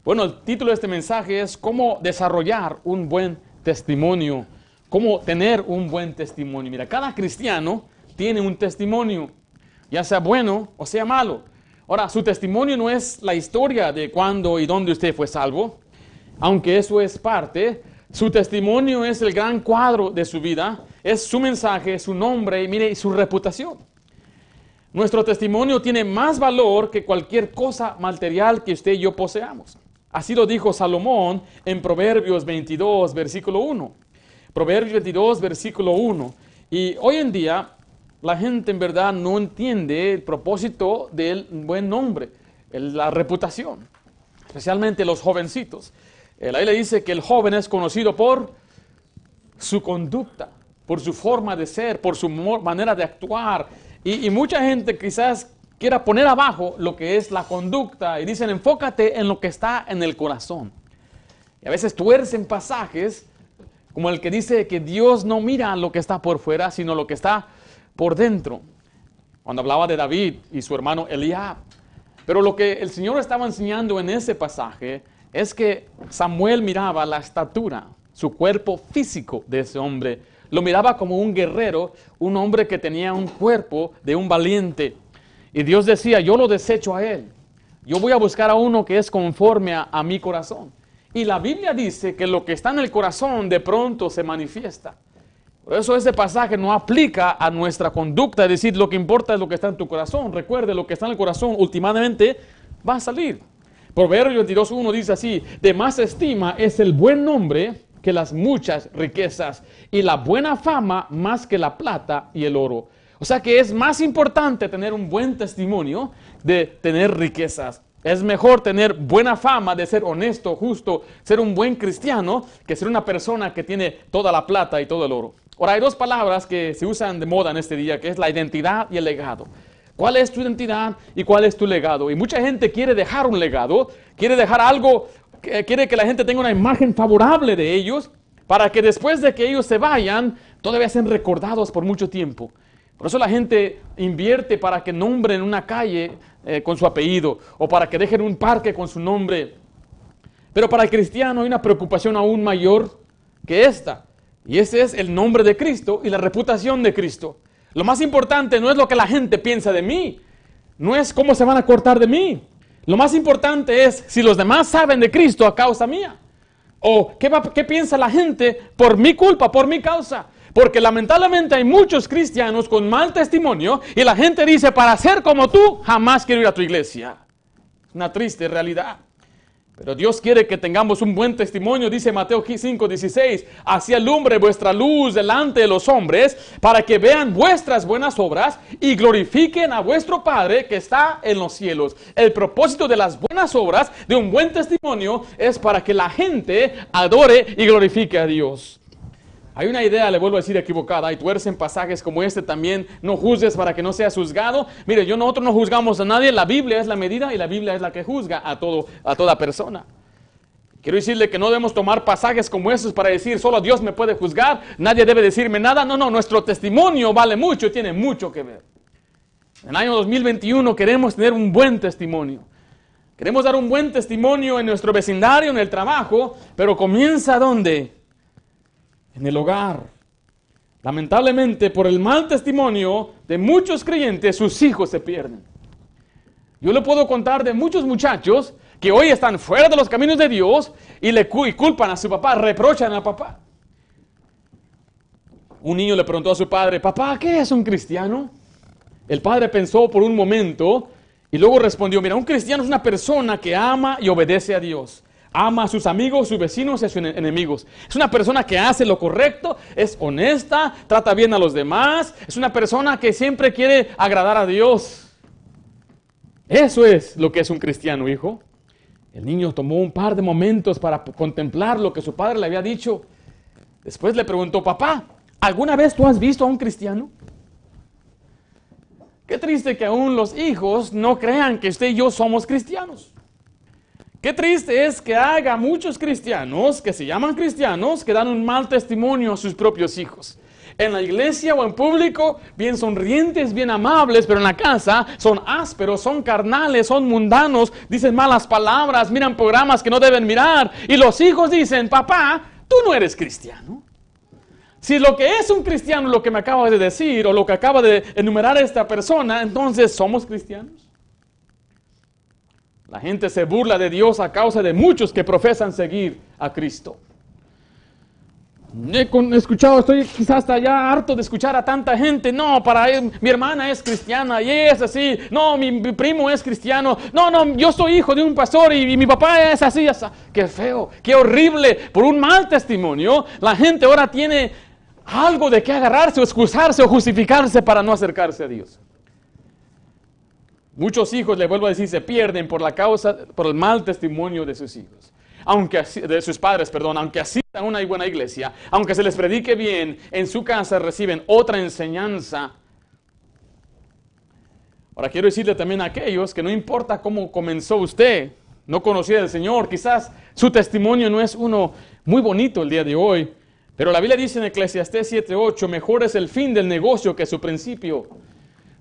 Bueno, el título de este mensaje es cómo desarrollar un buen testimonio, cómo tener un buen testimonio. Mira, cada cristiano tiene un testimonio, ya sea bueno o sea malo. Ahora, su testimonio no es la historia de cuándo y dónde usted fue salvo, aunque eso es parte. Su testimonio es el gran cuadro de su vida, es su mensaje, su nombre y mire, su reputación. Nuestro testimonio tiene más valor que cualquier cosa material que usted y yo poseamos. Así lo dijo Salomón en Proverbios 22, versículo 1. Proverbios 22, versículo 1. Y hoy en día la gente en verdad no entiende el propósito del buen nombre, la reputación, especialmente los jovencitos. La Biblia dice que el joven es conocido por su conducta, por su forma de ser, por su manera de actuar. Y mucha gente quizás quiera poner abajo lo que es la conducta y dicen enfócate en lo que está en el corazón. Y a veces tuercen pasajes como el que dice que Dios no mira lo que está por fuera, sino lo que está por dentro. Cuando hablaba de David y su hermano Eliab. Pero lo que el Señor estaba enseñando en ese pasaje es que Samuel miraba la estatura, su cuerpo físico de ese hombre. Lo miraba como un guerrero, un hombre que tenía un cuerpo de un valiente. Y Dios decía, yo lo desecho a él. Yo voy a buscar a uno que es conforme a mi corazón. Y la Biblia dice que lo que está en el corazón de pronto se manifiesta. Por eso ese pasaje no aplica a nuestra conducta, es decir, lo que importa es lo que está en tu corazón. Recuerde, lo que está en el corazón últimamente va a salir. Proverbios 22:1 dice así, de más estima es el buen nombre que las muchas riquezas y la buena fama más que la plata y el oro. O sea que es más importante tener un buen testimonio de tener riquezas. Es mejor tener buena fama de ser honesto, justo, ser un buen cristiano, que ser una persona que tiene toda la plata y todo el oro. Ahora hay dos palabras que se usan de moda en este día, que es la identidad y el legado. ¿Cuál es tu identidad y cuál es tu legado? Y mucha gente quiere dejar un legado, quiere dejar algo, quiere que la gente tenga una imagen favorable de ellos, para que después de que ellos se vayan, todavía sean recordados por mucho tiempo. Por eso la gente invierte para que nombren una calle con su apellido, o para que dejen un parque con su nombre. Pero para el cristiano hay una preocupación aún mayor que esta, y ese es el nombre de Cristo y la reputación de Cristo. Lo más importante no es lo que la gente piensa de mí, no es cómo se van a cortar de mí. Lo más importante es si los demás saben de Cristo a causa mía, o qué piensa la gente por mi culpa, por mi causa. Porque lamentablemente hay muchos cristianos con mal testimonio y la gente dice, para ser como tú, jamás quiero ir a tu iglesia. Una triste realidad. Pero Dios quiere que tengamos un buen testimonio, dice Mateo 5:16, así alumbre vuestra luz delante de los hombres, para que vean vuestras buenas obras y glorifiquen a vuestro Padre que está en los cielos. El propósito de las buenas obras, de un buen testimonio, es para que la gente adore y glorifique a Dios. Hay una idea, le vuelvo a decir, equivocada. Hay tuercen pasajes como este también. No juzgues para que no seas juzgado. Mire, nosotros no juzgamos a nadie. La Biblia es la medida y la Biblia es la que juzga a toda persona. Quiero decirle que no debemos tomar pasajes como esos para decir, solo Dios me puede juzgar, nadie debe decirme nada. No, nuestro testimonio vale mucho, tiene mucho que ver. En el año 2021 queremos tener un buen testimonio. Queremos dar un buen testimonio en nuestro vecindario, en el trabajo, pero comienza ¿dónde? En el hogar. Lamentablemente, por el mal testimonio de muchos creyentes, sus hijos se pierden. Yo le puedo contar de muchos muchachos que hoy están fuera de los caminos de Dios y culpan a su papá, reprochan al papá. Un niño le preguntó a su padre, papá, ¿qué es un cristiano? El padre pensó por un momento y luego respondió, mira, un cristiano es una persona que ama y obedece a Dios. Ama a sus amigos, sus vecinos y a sus enemigos. Es una persona que hace lo correcto, es honesta, trata bien a los demás. Es una persona que siempre quiere agradar a Dios. Eso es lo que es un cristiano, hijo. El niño tomó un par de momentos para contemplar lo que su padre le había dicho. Después le preguntó, papá, ¿alguna vez tú has visto a un cristiano? Qué triste que aún los hijos no crean que usted y yo somos cristianos. Qué triste es que haya muchos cristianos que se llaman cristianos que dan un mal testimonio a sus propios hijos. en la iglesia o en público, bien sonrientes, bien amables, pero en la casa son ásperos, son carnales, son mundanos, dicen malas palabras, miran programas que no deben mirar. Y los hijos dicen, papá, tú no eres cristiano. Si lo que es un cristiano, lo que me acaba de decir, o lo que acaba de enumerar esta persona, entonces ¿somos cristianos? La gente se burla de Dios a causa de muchos que profesan seguir a Cristo. He escuchado, estoy quizás hasta ya harto de escuchar a tanta gente. No, mi hermana es cristiana y es así. No, mi primo es cristiano. No, yo soy hijo de un pastor y mi papá es así. Qué feo, qué horrible. Por un mal testimonio, la gente ahora tiene algo de qué agarrarse o excusarse o justificarse para no acercarse a Dios. Muchos hijos, le vuelvo a decir, se pierden por el mal testimonio de sus hijos. De sus padres, aunque asistan a una buena iglesia, aunque se les predique bien, en su casa reciben otra enseñanza. Ahora quiero decirle también a aquellos que no importa cómo comenzó usted, no conocía al Señor, quizás su testimonio no es uno muy bonito el día de hoy, pero la Biblia dice en Eclesiastés 7:8, mejor es el fin del negocio que su principio. O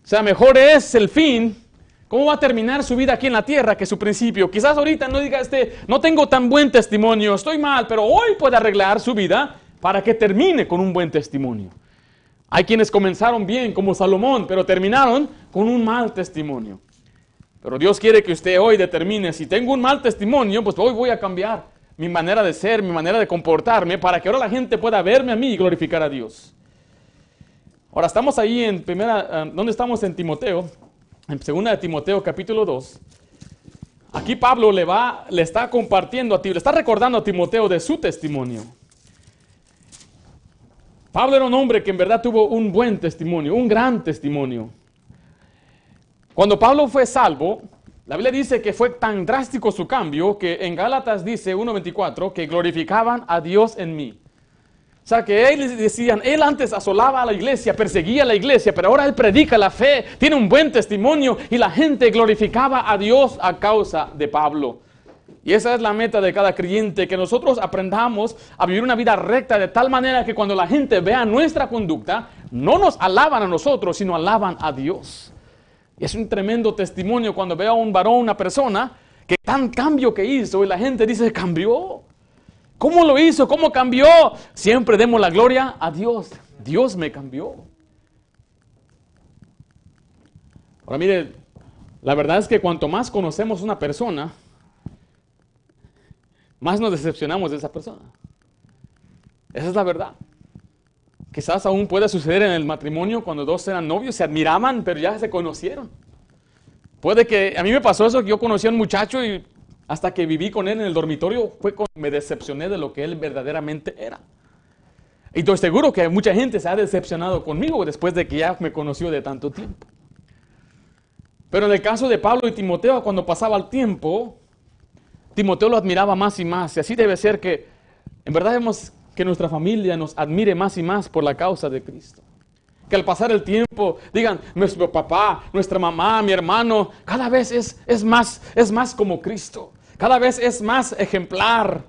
sea, mejor es el fin. ¿Cómo va a terminar su vida aquí en la tierra que su principio? Quizás ahorita no diga no tengo tan buen testimonio, estoy mal, pero hoy puede arreglar su vida para que termine con un buen testimonio. Hay quienes comenzaron bien como Salomón, pero terminaron con un mal testimonio. Pero Dios quiere que usted hoy determine, si tengo un mal testimonio, pues hoy voy a cambiar mi manera de ser, mi manera de comportarme, para que ahora la gente pueda verme a mí y glorificar a Dios. Ahora estamos ahí ¿dónde estamos? En Timoteo. En 2 de Timoteo capítulo 2, aquí Pablo le está compartiendo le está recordando a Timoteo de su testimonio. Pablo era un hombre que en verdad tuvo un buen testimonio, un gran testimonio. Cuando Pablo fue salvo, la Biblia dice que fue tan drástico su cambio que en Gálatas dice 1:24 que glorificaban a Dios en mí. O sea, que ellos decían, él antes asolaba a la iglesia, perseguía a la iglesia, pero ahora él predica la fe, tiene un buen testimonio y la gente glorificaba a Dios a causa de Pablo. Y esa es la meta de cada creyente, que nosotros aprendamos a vivir una vida recta de tal manera que cuando la gente vea nuestra conducta, no nos alaban a nosotros, sino alaban a Dios. Y es un tremendo testimonio cuando vea a un varón, una persona, que tan cambio que hizo y la gente dice, cambió. ¿Cómo lo hizo? ¿Cómo cambió? Siempre demos la gloria a Dios. Dios me cambió. Ahora mire, la verdad es que cuanto más conocemos una persona, más nos decepcionamos de esa persona. Esa es la verdad. Quizás aún pueda suceder en el matrimonio cuando dos eran novios, se admiraban, pero ya se conocieron. Puede que, a mí me pasó eso, que yo conocí a un muchacho y hasta que viví con él en el dormitorio, fue cuando me decepcioné de lo que él verdaderamente era. Y estoy seguro que mucha gente se ha decepcionado conmigo después de que ya me conoció de tanto tiempo. Pero en el caso de Pablo y Timoteo, cuando pasaba el tiempo, Timoteo lo admiraba más y más. Y así debe ser que, en verdad, vemos que nuestra familia nos admire más y más por la causa de Cristo. Que al pasar el tiempo digan, nuestro papá, nuestra mamá, mi hermano, cada vez es más como Cristo. Cada vez es más ejemplar.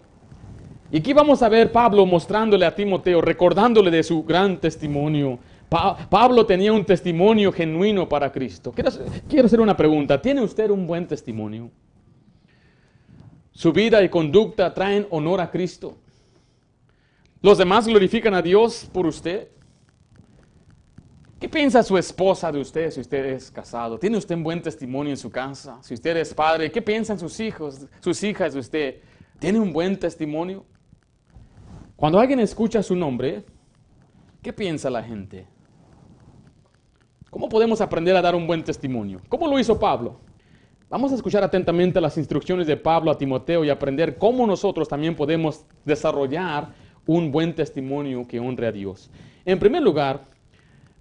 Y aquí vamos a ver Pablo mostrándole a Timoteo, recordándole de su gran testimonio. Pablo tenía un testimonio genuino para Cristo. Quiero hacer una pregunta. ¿Tiene usted un buen testimonio? ¿Su vida y conducta traen honor a Cristo? ¿Los demás glorifican a Dios por usted? ¿Qué piensa su esposa de usted si usted es casado? ¿Tiene usted un buen testimonio en su casa? Si usted es padre, ¿qué piensan sus hijos, sus hijas de usted? ¿Tiene un buen testimonio? Cuando alguien escucha su nombre, ¿qué piensa la gente? ¿Cómo podemos aprender a dar un buen testimonio? ¿Cómo lo hizo Pablo? Vamos a escuchar atentamente las instrucciones de Pablo a Timoteo y aprender cómo nosotros también podemos desarrollar un buen testimonio que honre a Dios. En primer lugar,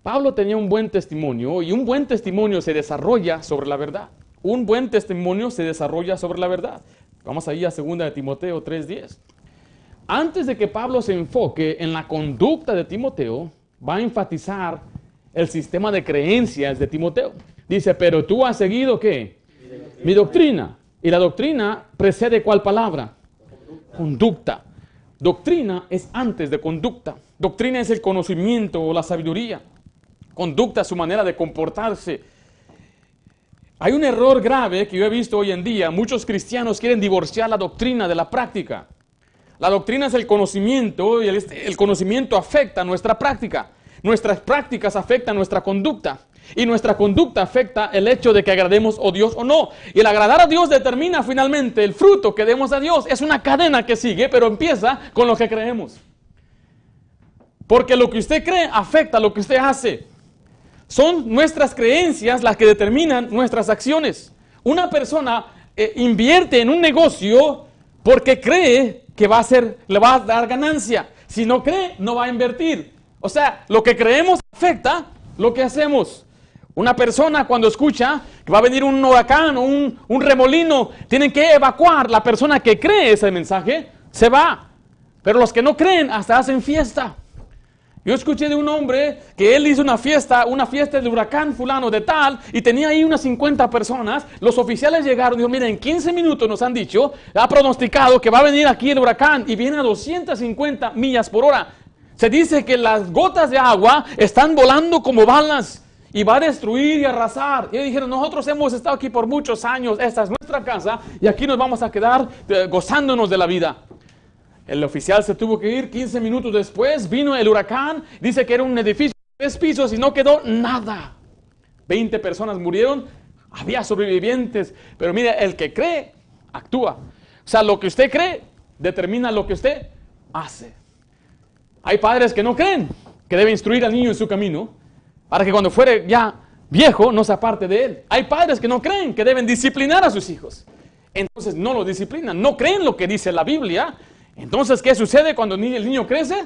Pablo tenía un buen testimonio y un buen testimonio se desarrolla sobre la verdad. Un buen testimonio se desarrolla sobre la verdad. Vamos ahí a 2 de Timoteo 3:10. Antes de que Pablo se enfoque en la conducta de Timoteo, va a enfatizar el sistema de creencias de Timoteo. Dice, pero tú has seguido ¿qué? Mi doctrina. Y la doctrina precede ¿cuál palabra? Conducta. doctrina es antes de conducta. Doctrina es el conocimiento o la sabiduría. Conducta es su manera de comportarse. Hay un error grave que yo he visto hoy en día. Muchos cristianos quieren divorciar la doctrina de la práctica. La doctrina es el conocimiento y el conocimiento afecta nuestra práctica. Nuestras prácticas afectan nuestra conducta. Y nuestra conducta afecta el hecho de que agrademos a Dios o no. Y el agradar a Dios determina finalmente el fruto que demos a Dios. Es una cadena que sigue, pero empieza con lo que creemos. Porque lo que usted cree afecta lo que usted hace. Son nuestras creencias las que determinan nuestras acciones. Una persona invierte en un negocio porque cree que le va a dar ganancia. Si no cree, no va a invertir. O sea, lo que creemos afecta lo que hacemos. Una persona cuando escucha que va a venir un huracán o un remolino, tienen que evacuar. La persona que cree ese mensaje se va. Pero los que no creen hasta hacen fiesta. Yo escuché de un hombre que él hizo una fiesta del huracán fulano de tal, y tenía ahí unas 50 personas. Los oficiales llegaron y dijeron, miren, en 15 minutos nos han dicho, ha pronosticado que va a venir aquí el huracán y viene a 250 millas por hora. Se dice que las gotas de agua están volando como balas y va a destruir y arrasar. Y dijeron, nosotros hemos estado aquí por muchos años, esta es nuestra casa y aquí nos vamos a quedar gozándonos de la vida. El oficial se tuvo que ir 15 minutos después, vino el huracán, dice que era un edificio de 3 pisos y no quedó nada. 20 personas murieron, había sobrevivientes, pero mire, el que cree, actúa. O sea, lo que usted cree, determina lo que usted hace. Hay padres que no creen, que debe instruir al niño en su camino, para que cuando fuere ya viejo no se aparte de él. Hay padres que no creen, que deben disciplinar a sus hijos. Entonces no lo disciplinan, no creen lo que dice la Biblia. Entonces, ¿qué sucede cuando el niño crece?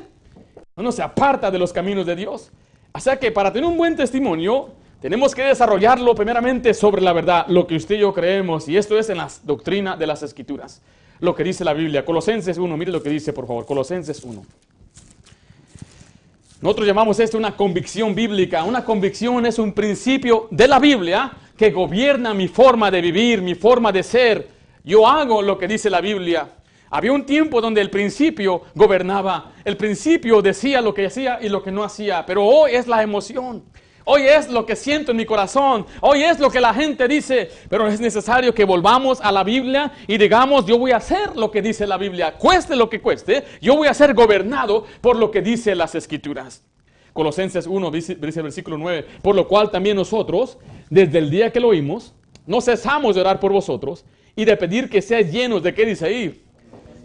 No se aparta de los caminos de Dios. O sea que para tener un buen testimonio, tenemos que desarrollarlo primeramente sobre la verdad, lo que usted y yo creemos, y esto es en la doctrina de las Escrituras. Lo que dice la Biblia. Colosenses 1, mire lo que dice, por favor. Colosenses 1. Nosotros llamamos esto una convicción bíblica. Una convicción es un principio de la Biblia que gobierna mi forma de vivir, mi forma de ser. Yo hago lo que dice la Biblia. Había un tiempo donde el principio gobernaba. El principio decía lo que hacía y lo que no hacía. Pero hoy es la emoción. Hoy es lo que siento en mi corazón. Hoy es lo que la gente dice. Pero es necesario que volvamos a la Biblia y digamos, yo voy a hacer lo que dice la Biblia. Cueste lo que cueste, yo voy a ser gobernado por lo que dice las Escrituras. Colosenses 1, dice el versículo 9. Por lo cual también nosotros, desde el día que lo oímos, no cesamos de orar por vosotros y de pedir que seáis llenos de, ¿qué dice ahí?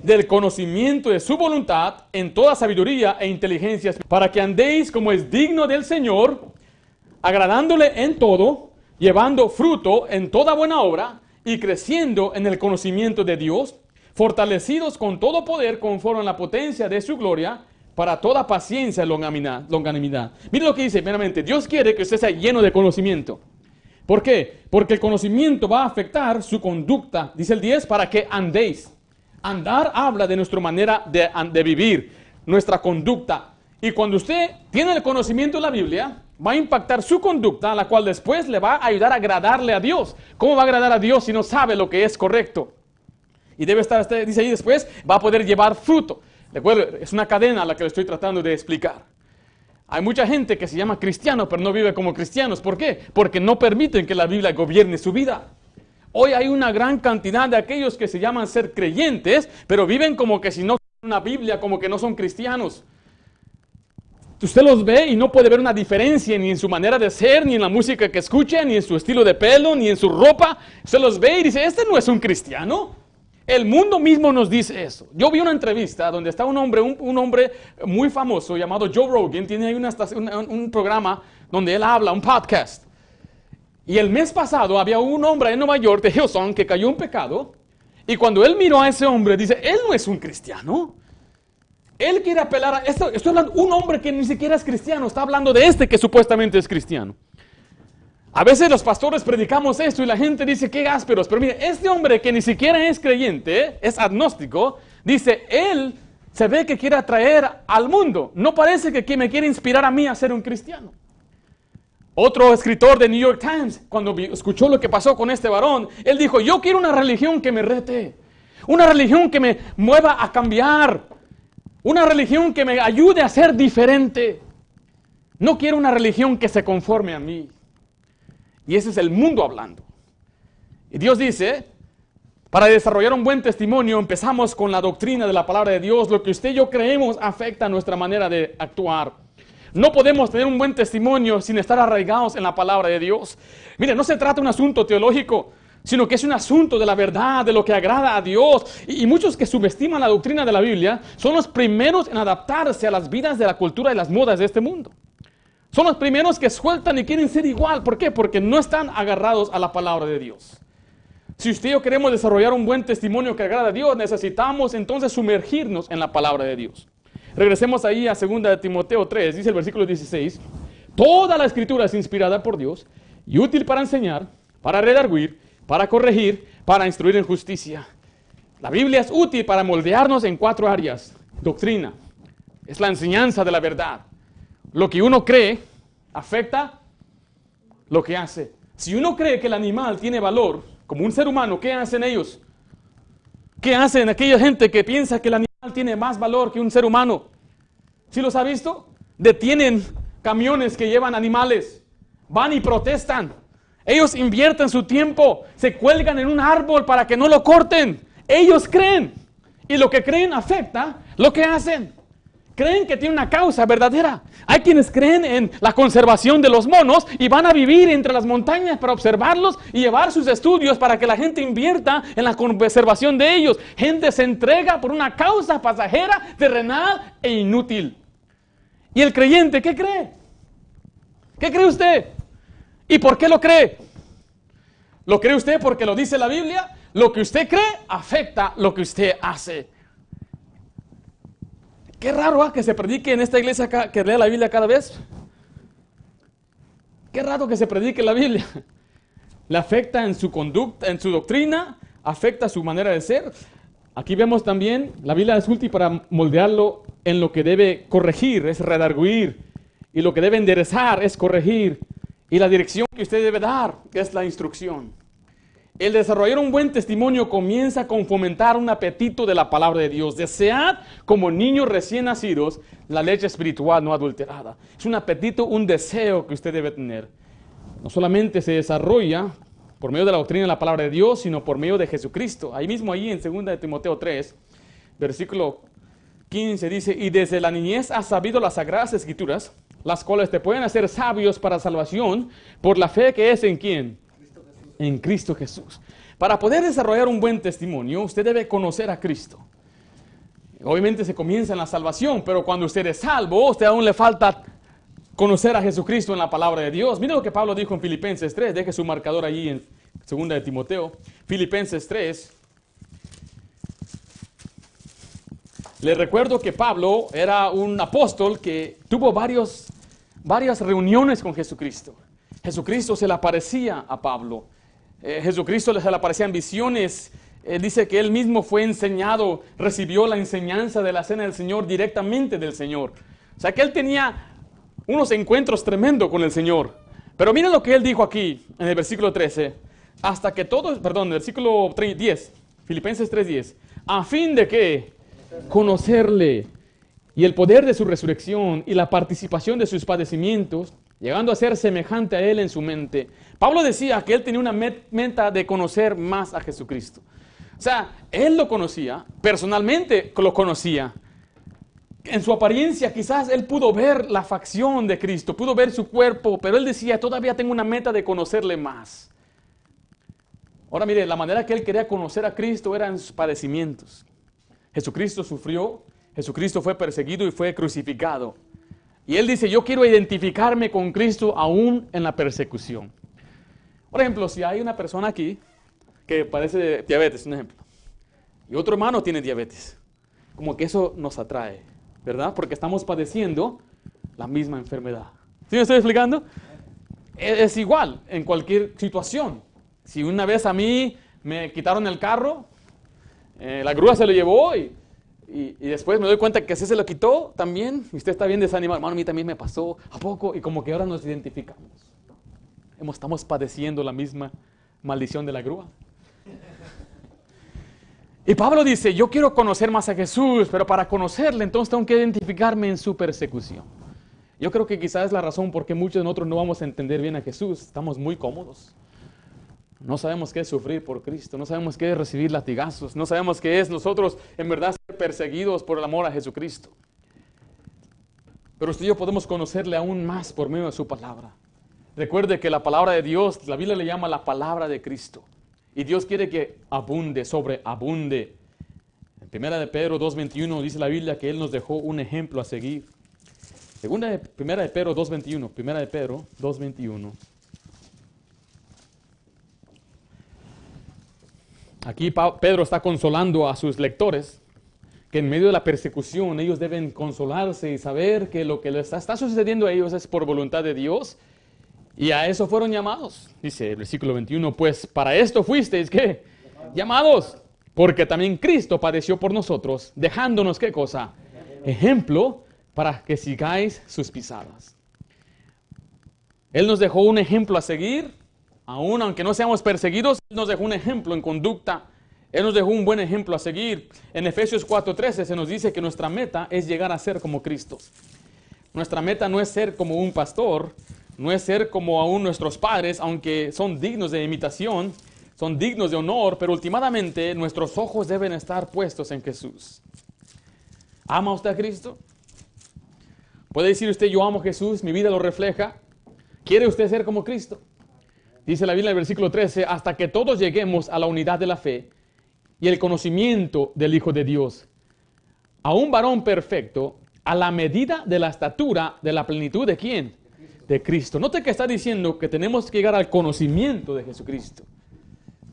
Del conocimiento de su voluntad en toda sabiduría e inteligencia, para que andéis como es digno del Señor, agradándole en todo, llevando fruto en toda buena obra y creciendo en el conocimiento de Dios, fortalecidos con todo poder conforme a la potencia de su gloria, para toda paciencia y longanimidad. Mire lo que dice, primeramente, Dios quiere que usted sea lleno de conocimiento. ¿Por qué? Porque el conocimiento va a afectar su conducta. Dice el 10, para que andéis. Andar habla de nuestra manera de vivir, nuestra conducta. Y cuando usted tiene el conocimiento de la Biblia, va a impactar su conducta, la cual después le va a ayudar a agradarle a Dios. ¿Cómo va a agradar a Dios si no sabe lo que es correcto? Y debe estar, dice ahí después, va a poder llevar fruto. Recuerde, es una cadena a la que le estoy tratando de explicar. Hay mucha gente que se llama cristiano, pero no vive como cristianos. ¿Por qué? Porque no permiten que la Biblia gobierne su vida. Hoy hay una gran cantidad de aquellos que se llaman ser creyentes, pero viven como que si no tienen una Biblia, como que no son cristianos. Usted los ve y no puede ver una diferencia ni en su manera de ser, ni en la música que escucha, ni en su estilo de pelo, ni en su ropa. Usted los ve y dice, este no es un cristiano. El mundo mismo nos dice eso. Yo vi una entrevista donde está un hombre muy famoso llamado Joe Rogan. Tiene ahí un programa donde él habla, un podcast. Y el mes pasado había un hombre en Nueva York, de Hillsong, que cayó en pecado. Y cuando él miró a ese hombre, dice, él no es un cristiano. Él quiere apelar a esto. Estoy hablando de un hombre que ni siquiera es cristiano. Está hablando de este que supuestamente es cristiano. A veces los pastores predicamos esto y la gente dice, qué ásperos. Pero mire, este hombre que ni siquiera es creyente, es agnóstico, dice, él se ve que quiere atraer al mundo. No parece que me quiere inspirar a mí a ser un cristiano. Otro escritor de New York Times, cuando escuchó lo que pasó con este varón, él dijo, yo quiero una religión que me rete, una religión que me mueva a cambiar. Una religión que me ayude a ser diferente. No quiero una religión que se conforme a mí. Y ese es el mundo hablando. Y Dios dice, para desarrollar un buen testimonio, empezamos con la doctrina de la palabra de Dios. Lo que usted y yo creemos afecta nuestra manera de actuar. No podemos tener un buen testimonio sin estar arraigados en la palabra de Dios. Mire, no se trata de un asunto teológico, sino que es un asunto de la verdad, de lo que agrada a Dios. Y muchos que subestiman la doctrina de la Biblia son los primeros en adaptarse a las vidas de la cultura y las modas de este mundo. Son los primeros que sueltan y quieren ser igual. ¿Por qué? Porque no están agarrados a la palabra de Dios. Si usted y yo queremos desarrollar un buen testimonio que agrada a Dios, necesitamos entonces sumergirnos en la palabra de Dios. Regresemos ahí a 2 de Timoteo 3, dice el versículo 16. Toda la escritura es inspirada por Dios y útil para enseñar, para redarguir, para corregir, para instruir en justicia. La Biblia es útil para moldearnos en 4 áreas. Doctrina, es la enseñanza de la verdad. Lo que uno cree afecta lo que hace. Si uno cree que el animal tiene valor, como un ser humano, ¿qué hacen ellos? ¿Qué hacen aquella gente que piensa que el animal tiene más valor que un ser humano? ¿Sí los ha visto? Detienen camiones que llevan animales, van y protestan. Ellos invierten su tiempo, se cuelgan en un árbol para que no lo corten. Ellos creen, y lo que creen afecta lo que hacen. Creen que tiene una causa verdadera. Hay quienes creen en la conservación de los monos y van a vivir entre las montañas para observarlos y llevar sus estudios para que la gente invierta en la conservación de ellos. Gente se entrega por una causa pasajera, terrenal e inútil. ¿Y el creyente qué cree? ¿Qué cree usted? ¿Y por qué lo cree? ¿Lo cree usted porque lo dice la Biblia? Lo que usted cree afecta lo que usted hace. Qué raro que se predique en esta iglesia que lea la Biblia cada vez. Qué raro que se predique la Biblia. Le afecta en su conducta, en su doctrina, afecta su manera de ser. Aquí vemos también, la Biblia es útil para moldearlo en lo que debe corregir, es redarguir. Y lo que debe enderezar es corregir. Y la dirección que usted debe dar es la instrucción. El desarrollar un buen testimonio comienza con fomentar un apetito de la palabra de Dios. Desead como niños recién nacidos la leche espiritual no adulterada. Es un apetito, un deseo que usted debe tener. No solamente se desarrolla por medio de la doctrina de la palabra de Dios, sino por medio de Jesucristo. Ahí mismo, ahí en 2 de Timoteo 3, versículo 15 dice, y desde la niñez has sabido las sagradas escrituras, las cuales te pueden hacer sabios para salvación por la fe que es en ¿quién? En Cristo Jesús. Para poder desarrollar un buen testimonio, usted debe conocer a Cristo. Obviamente se comienza en la salvación, pero cuando usted es salvo, a usted aún le falta conocer a Jesucristo en la palabra de Dios. Mire lo que Pablo dijo en Filipenses 3, deje su marcador allí en 2 de Timoteo. Filipenses 3. Les recuerdo que Pablo era un apóstol que tuvo varias reuniones con Jesucristo. Jesucristo se le aparecía a Pablo. Jesucristo se le aparecía en visiones. Dice que él mismo fue enseñado, recibió la enseñanza de la cena del Señor directamente del Señor. O sea que él tenía unos encuentros tremendos con el Señor. Pero miren lo que él dijo aquí en el versículo 13. Hasta que todos, perdón, el versículo 10, Filipenses 3:10. A fin de que conocerle y el poder de su resurrección y la participación de sus padecimientos, llegando a ser semejante a él en su mente. Pablo decía que él tenía una meta de conocer más a Jesucristo. O sea, él lo conocía, personalmente lo conocía. En su apariencia quizás él pudo ver la facción de Cristo, pudo ver su cuerpo, pero él decía, todavía tengo una meta de conocerle más. Ahora mire, la manera que él quería conocer a Cristo era en sus padecimientos. Jesucristo sufrió, Jesucristo fue perseguido y fue crucificado. Y él dice, yo quiero identificarme con Cristo aún en la persecución. Por ejemplo, si hay una persona aquí que padece diabetes, un ejemplo, y otro hermano tiene diabetes, como que eso nos atrae, ¿verdad? Porque estamos padeciendo la misma enfermedad. ¿Sí me estoy explicando? Es igual en cualquier situación. Si una vez a mí me quitaron el carro, la grúa se lo llevó y después me doy cuenta que así se lo quitó también. Y usted está bien desanimado. Hermano, a mí también me pasó. ¿A poco? Y como que ahora nos identificamos. Estamos padeciendo la misma maldición de la grúa. Y Pablo dice, yo quiero conocer más a Jesús, pero para conocerle entonces tengo que identificarme en su persecución. Yo creo que quizás es la razón por qué muchos de nosotros no vamos a entender bien a Jesús. Estamos muy cómodos. No sabemos qué es sufrir por Cristo, no sabemos qué es recibir latigazos, no sabemos qué es nosotros en verdad ser perseguidos por el amor a Jesucristo. Pero usted y yo podemos conocerle aún más por medio de su palabra. Recuerde que la palabra de Dios, la Biblia le llama la palabra de Cristo. Y Dios quiere que abunde, sobreabunde. En 1 de Pedro 2:21 dice la Biblia que Él nos dejó un ejemplo a seguir. 1 de Pedro 2:21, 1 de Pedro 2:21. Aquí Pedro está consolando a sus lectores que en medio de la persecución ellos deben consolarse y saber que lo que les está sucediendo a ellos es por voluntad de Dios y a eso fueron llamados. Dice el versículo 21, pues para esto fuisteis, ¿qué? Llamados, porque también Cristo padeció por nosotros, dejándonos, ¿qué cosa? Ejemplo para que sigáis sus pisadas. Él nos dejó un ejemplo a seguir. Aún aunque no seamos perseguidos, Él nos dejó un ejemplo en conducta. Él nos dejó un buen ejemplo a seguir. En Efesios 4:13 se nos dice que nuestra meta es llegar a ser como Cristo. Nuestra meta no es ser como un pastor, no es ser como aún nuestros padres, aunque son dignos de imitación, son dignos de honor, pero últimamente nuestros ojos deben estar puestos en Jesús. ¿Ama usted a Cristo? ¿Puede decir usted, yo amo a Jesús, mi vida lo refleja? ¿Quiere usted ser como Cristo? Dice la Biblia en el versículo 13, hasta que todos lleguemos a la unidad de la fe y el conocimiento del Hijo de Dios, a un varón perfecto, a la medida de la estatura de la plenitud ¿de quién? De Cristo. Note que está diciendo que tenemos que llegar al conocimiento de Jesucristo.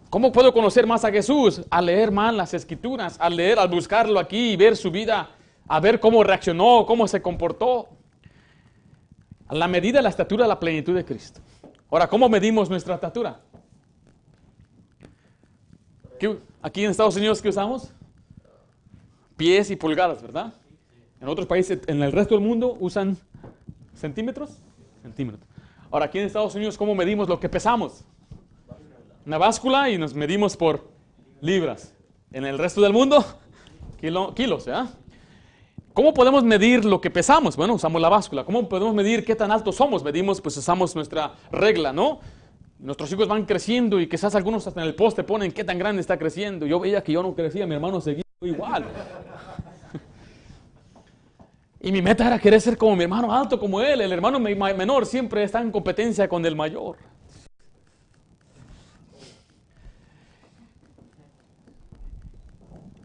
¿Cómo puedo conocer más a Jesús? Al leer más las Escrituras, al leer, al buscarlo aquí y ver su vida, a ver cómo reaccionó, cómo se comportó. A la medida de la estatura de la plenitud de Cristo. Ahora, ¿cómo medimos nuestra estatura? Aquí en Estados Unidos, ¿qué usamos? Pies y pulgadas, ¿verdad? En otros países, en el resto del mundo, usan centímetros. Centímetros. Ahora, aquí en Estados Unidos, ¿cómo medimos lo que pesamos? Una báscula y nos medimos por libras. En el resto del mundo, kilos, ¿verdad? ¿Cómo podemos medir lo que pesamos? Bueno, usamos la báscula. ¿Cómo podemos medir qué tan altos somos? Medimos, pues usamos nuestra regla, ¿no? Nuestros hijos van creciendo y quizás algunos hasta en el poste ponen qué tan grande está creciendo. Yo veía que yo no crecía, mi hermano seguía igual. Y mi meta era querer ser como mi hermano, alto como él. El hermano menor siempre está en competencia con el mayor.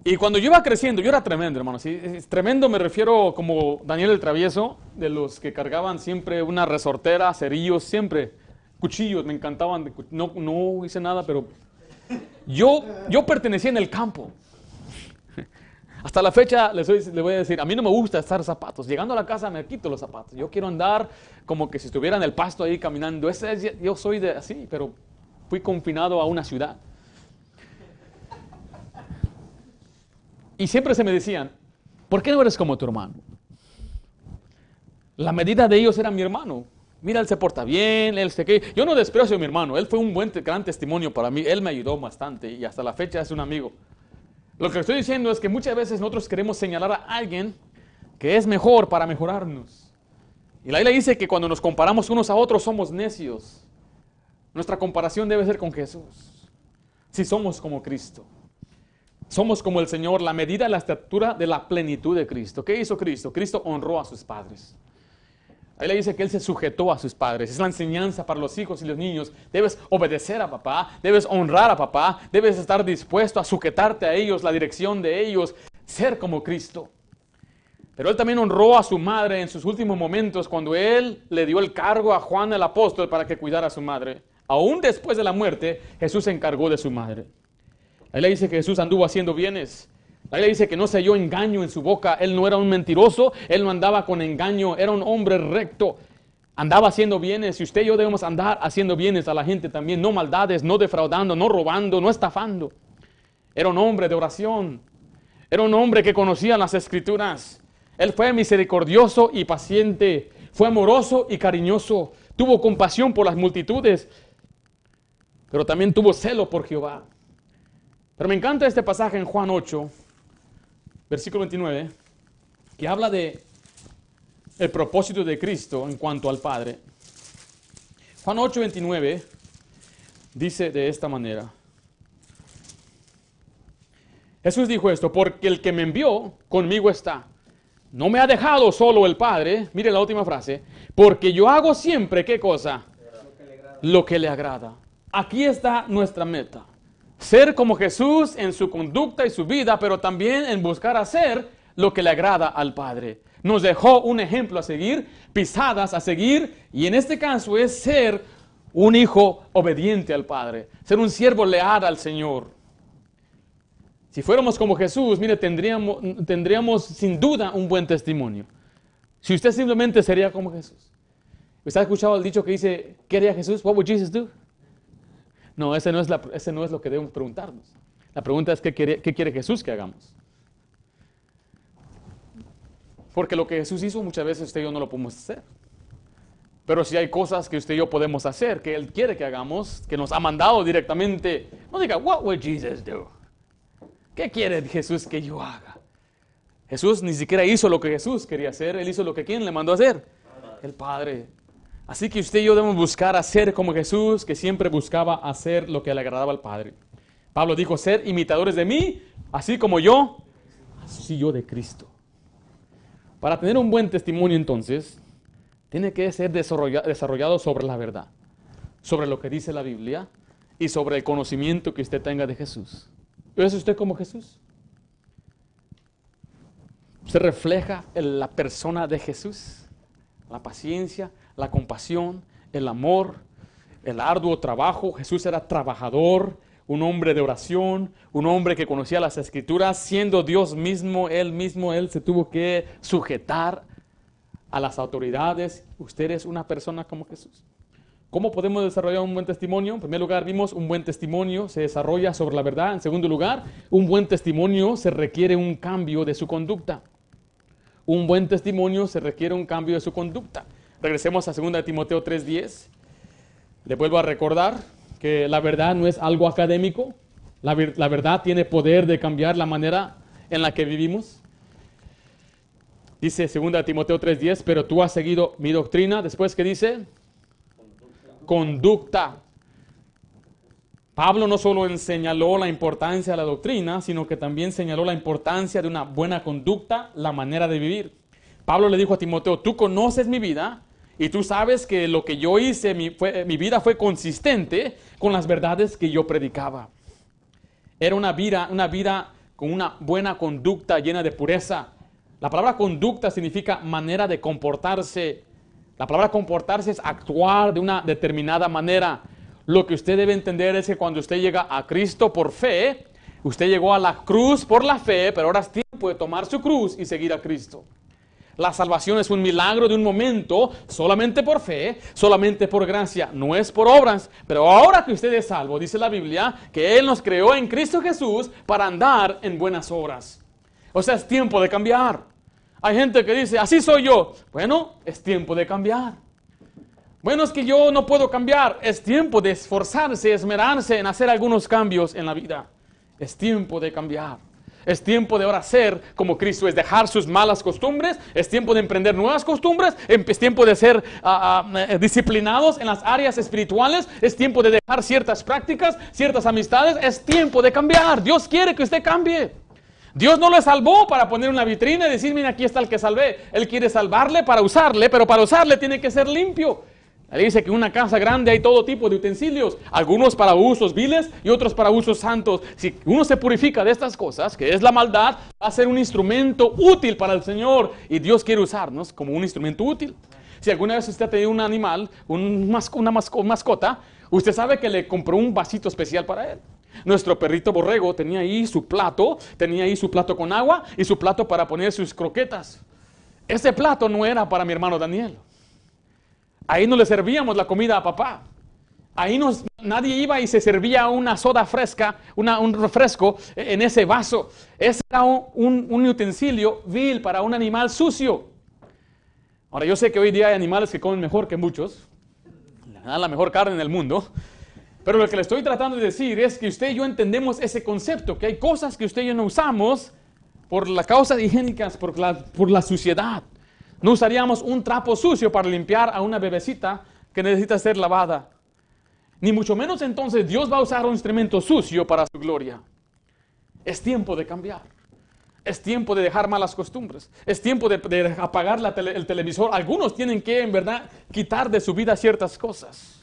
Y cuando yo iba creciendo, yo era tremendo, hermano. ¿Sí? Tremendo me refiero como Daniel el Travieso, de los que cargaban siempre una resortera, cerillos, siempre cuchillos, me encantaban. No hice nada, pero yo pertenecía en el campo. Hasta la fecha le voy a decir, a mí no me gusta estar zapatos. Llegando a la casa me quito los zapatos. Yo quiero andar como que si estuviera en el pasto ahí caminando. Yo soy de así, pero fui confinado a una ciudad. Y siempre se me decían, ¿por qué no eres como tu hermano? La medida de ellos era mi hermano. Mira, él se porta bien, él se... Yo no desprecio a mi hermano, él fue un gran testimonio para mí, él me ayudó bastante y hasta la fecha es un amigo. Lo que estoy diciendo es que muchas veces nosotros queremos señalar a alguien que es mejor para mejorarnos. Y la Biblia dice que cuando nos comparamos unos a otros somos necios. Nuestra comparación debe ser con Jesús. Si somos como Cristo. Somos como el Señor, la medida, la estatura de la plenitud de Cristo. ¿Qué hizo Cristo? Cristo honró a sus padres. Ahí le dice que Él se sujetó a sus padres. Es la enseñanza para los hijos y los niños. Debes obedecer a papá, debes honrar a papá, debes estar dispuesto a sujetarte a ellos, la dirección de ellos, ser como Cristo. Pero Él también honró a su madre en sus últimos momentos cuando Él le dio el cargo a Juan el apóstol para que cuidara a su madre. Aún después de la muerte, Jesús se encargó de su madre. Ahí le dice que Jesús anduvo haciendo bienes. Ahí le dice que no se halló engaño en su boca. Él no era un mentiroso, Él no andaba con engaño, era un hombre recto. Andaba haciendo bienes y usted y yo debemos andar haciendo bienes a la gente también. No maldades, no defraudando, no robando, no estafando. Era un hombre de oración. Era un hombre que conocía las Escrituras. Él fue misericordioso y paciente. Fue amoroso y cariñoso. Tuvo compasión por las multitudes. Pero también tuvo celo por Jehová. Pero me encanta este pasaje en Juan 8, versículo 29, que habla de el propósito de Cristo en cuanto al Padre. Juan 8, 29 dice de esta manera. Jesús dijo esto: porque el que me envió conmigo está. No me ha dejado solo el Padre. Mire la última frase. Porque yo hago siempre, ¿qué cosa? Lo que le agrada. Aquí está nuestra meta. Ser como Jesús en su conducta y su vida, pero también en buscar hacer lo que le agrada al Padre. Nos dejó un ejemplo a seguir, pisadas a seguir, y en este caso es ser un hijo obediente al Padre, ser un siervo leal al Señor. Si fuéramos como Jesús, mire, tendríamos sin duda un buen testimonio. Si usted simplemente sería como Jesús. ¿Usted ha escuchado el dicho que dice, ¿qué haría Jesús? What would Jesus do? No, ese no es lo que debemos preguntarnos. La pregunta es, ¿qué quiere Jesús que hagamos? Porque lo que Jesús hizo muchas veces usted y yo no lo podemos hacer. Pero si hay cosas que usted y yo podemos hacer, que Él quiere que hagamos, que nos ha mandado directamente, no diga, what would Jesus do? ¿Qué quiere Jesús que yo haga? Jesús ni siquiera hizo lo que Jesús quería hacer. Él hizo lo que ¿quién le mandó a hacer? El Padre. Así que usted y yo debemos buscar hacer como Jesús, que siempre buscaba hacer lo que le agradaba al Padre. Pablo dijo, ser imitadores de mí, así como yo, así yo de Cristo. Para tener un buen testimonio entonces, tiene que ser desarrollado sobre la verdad, sobre lo que dice la Biblia y sobre el conocimiento que usted tenga de Jesús. ¿Es usted como Jesús? ¿Se refleja en la persona de Jesús? La paciencia, la compasión, el amor, el arduo trabajo. Jesús era trabajador, un hombre de oración, un hombre que conocía las Escrituras. Siendo Dios mismo, Él se tuvo que sujetar a las autoridades. Usted es una persona como Jesús. ¿Cómo podemos desarrollar un buen testimonio? En primer lugar, vimos un buen testimonio se desarrolla sobre la verdad. En segundo lugar, un buen testimonio se requiere un cambio de su conducta. Un buen testimonio se requiere un cambio de su conducta. Regresemos a 2 Timoteo 3:10. Le vuelvo a recordar que la verdad no es algo académico. La verdad tiene poder de cambiar la manera en la que vivimos. Dice 2 Timoteo 3:10, pero tú has seguido mi doctrina. Después, ¿qué dice? Conducta. Pablo no solo señaló la importancia de la doctrina, sino que también señaló la importancia de una buena conducta, la manera de vivir. Pablo le dijo a Timoteo, tú conoces mi vida y tú sabes que lo que yo hice, mi vida fue consistente con las verdades que yo predicaba. Era una vida con una buena conducta llena de pureza. La palabra conducta significa manera de comportarse. La palabra comportarse es actuar de una determinada manera. Lo que usted debe entender es que cuando usted llega a Cristo por fe, usted llegó a la cruz por la fe, pero ahora es tiempo de tomar su cruz y seguir a Cristo. La salvación es un milagro de un momento, solamente por fe, solamente por gracia, no es por obras. Pero ahora que usted es salvo, dice la Biblia, que Él nos creó en Cristo Jesús para andar en buenas obras. O sea, es tiempo de cambiar. Hay gente que dice, así soy yo. Bueno, es tiempo de cambiar. Bueno, es que yo no puedo cambiar. Es tiempo de esforzarse, esmerarse en hacer algunos cambios en la vida. Es tiempo de cambiar. Es tiempo de ahora ser como Cristo, es dejar sus malas costumbres. Es tiempo de emprender nuevas costumbres. Es tiempo de ser disciplinados en las áreas espirituales. Es tiempo de dejar ciertas prácticas, ciertas amistades. Es tiempo de cambiar. Dios quiere que usted cambie. Dios no le salvó para poner una vitrina y decir, mira, aquí está el que salvé. Él quiere salvarle para usarle, pero para usarle tiene que ser limpio. Él dice que en una casa grande hay todo tipo de utensilios, algunos para usos viles y otros para usos santos. Si uno se purifica de estas cosas, que es la maldad, va a ser un instrumento útil para el Señor. Y Dios quiere usarnos como un instrumento útil. Si alguna vez usted ha tenido un animal, una mascota, usted sabe que le compró un vasito especial para él. Nuestro perrito borrego tenía ahí su plato con agua y su plato para poner sus croquetas. Ese plato no era para mi hermano Daniel. Ahí no le servíamos la comida a papá. Ahí nadie iba y se servía una soda fresca, un refresco en ese vaso. Ese era un utensilio vil para un animal sucio. Ahora, yo sé que hoy día hay animales que comen mejor que muchos. Le dan la mejor carne en el mundo. Pero lo que le estoy tratando de decir es que usted y yo entendemos ese concepto, que hay cosas que usted y yo no usamos por las causas higiénicas, por la suciedad. No usaríamos un trapo sucio para limpiar a una bebecita que necesita ser lavada. Ni mucho menos entonces Dios va a usar un instrumento sucio para su gloria. Es tiempo de cambiar. Es tiempo de dejar malas costumbres. Es tiempo de apagar el televisor. Algunos tienen que, en verdad, quitar de su vida ciertas cosas.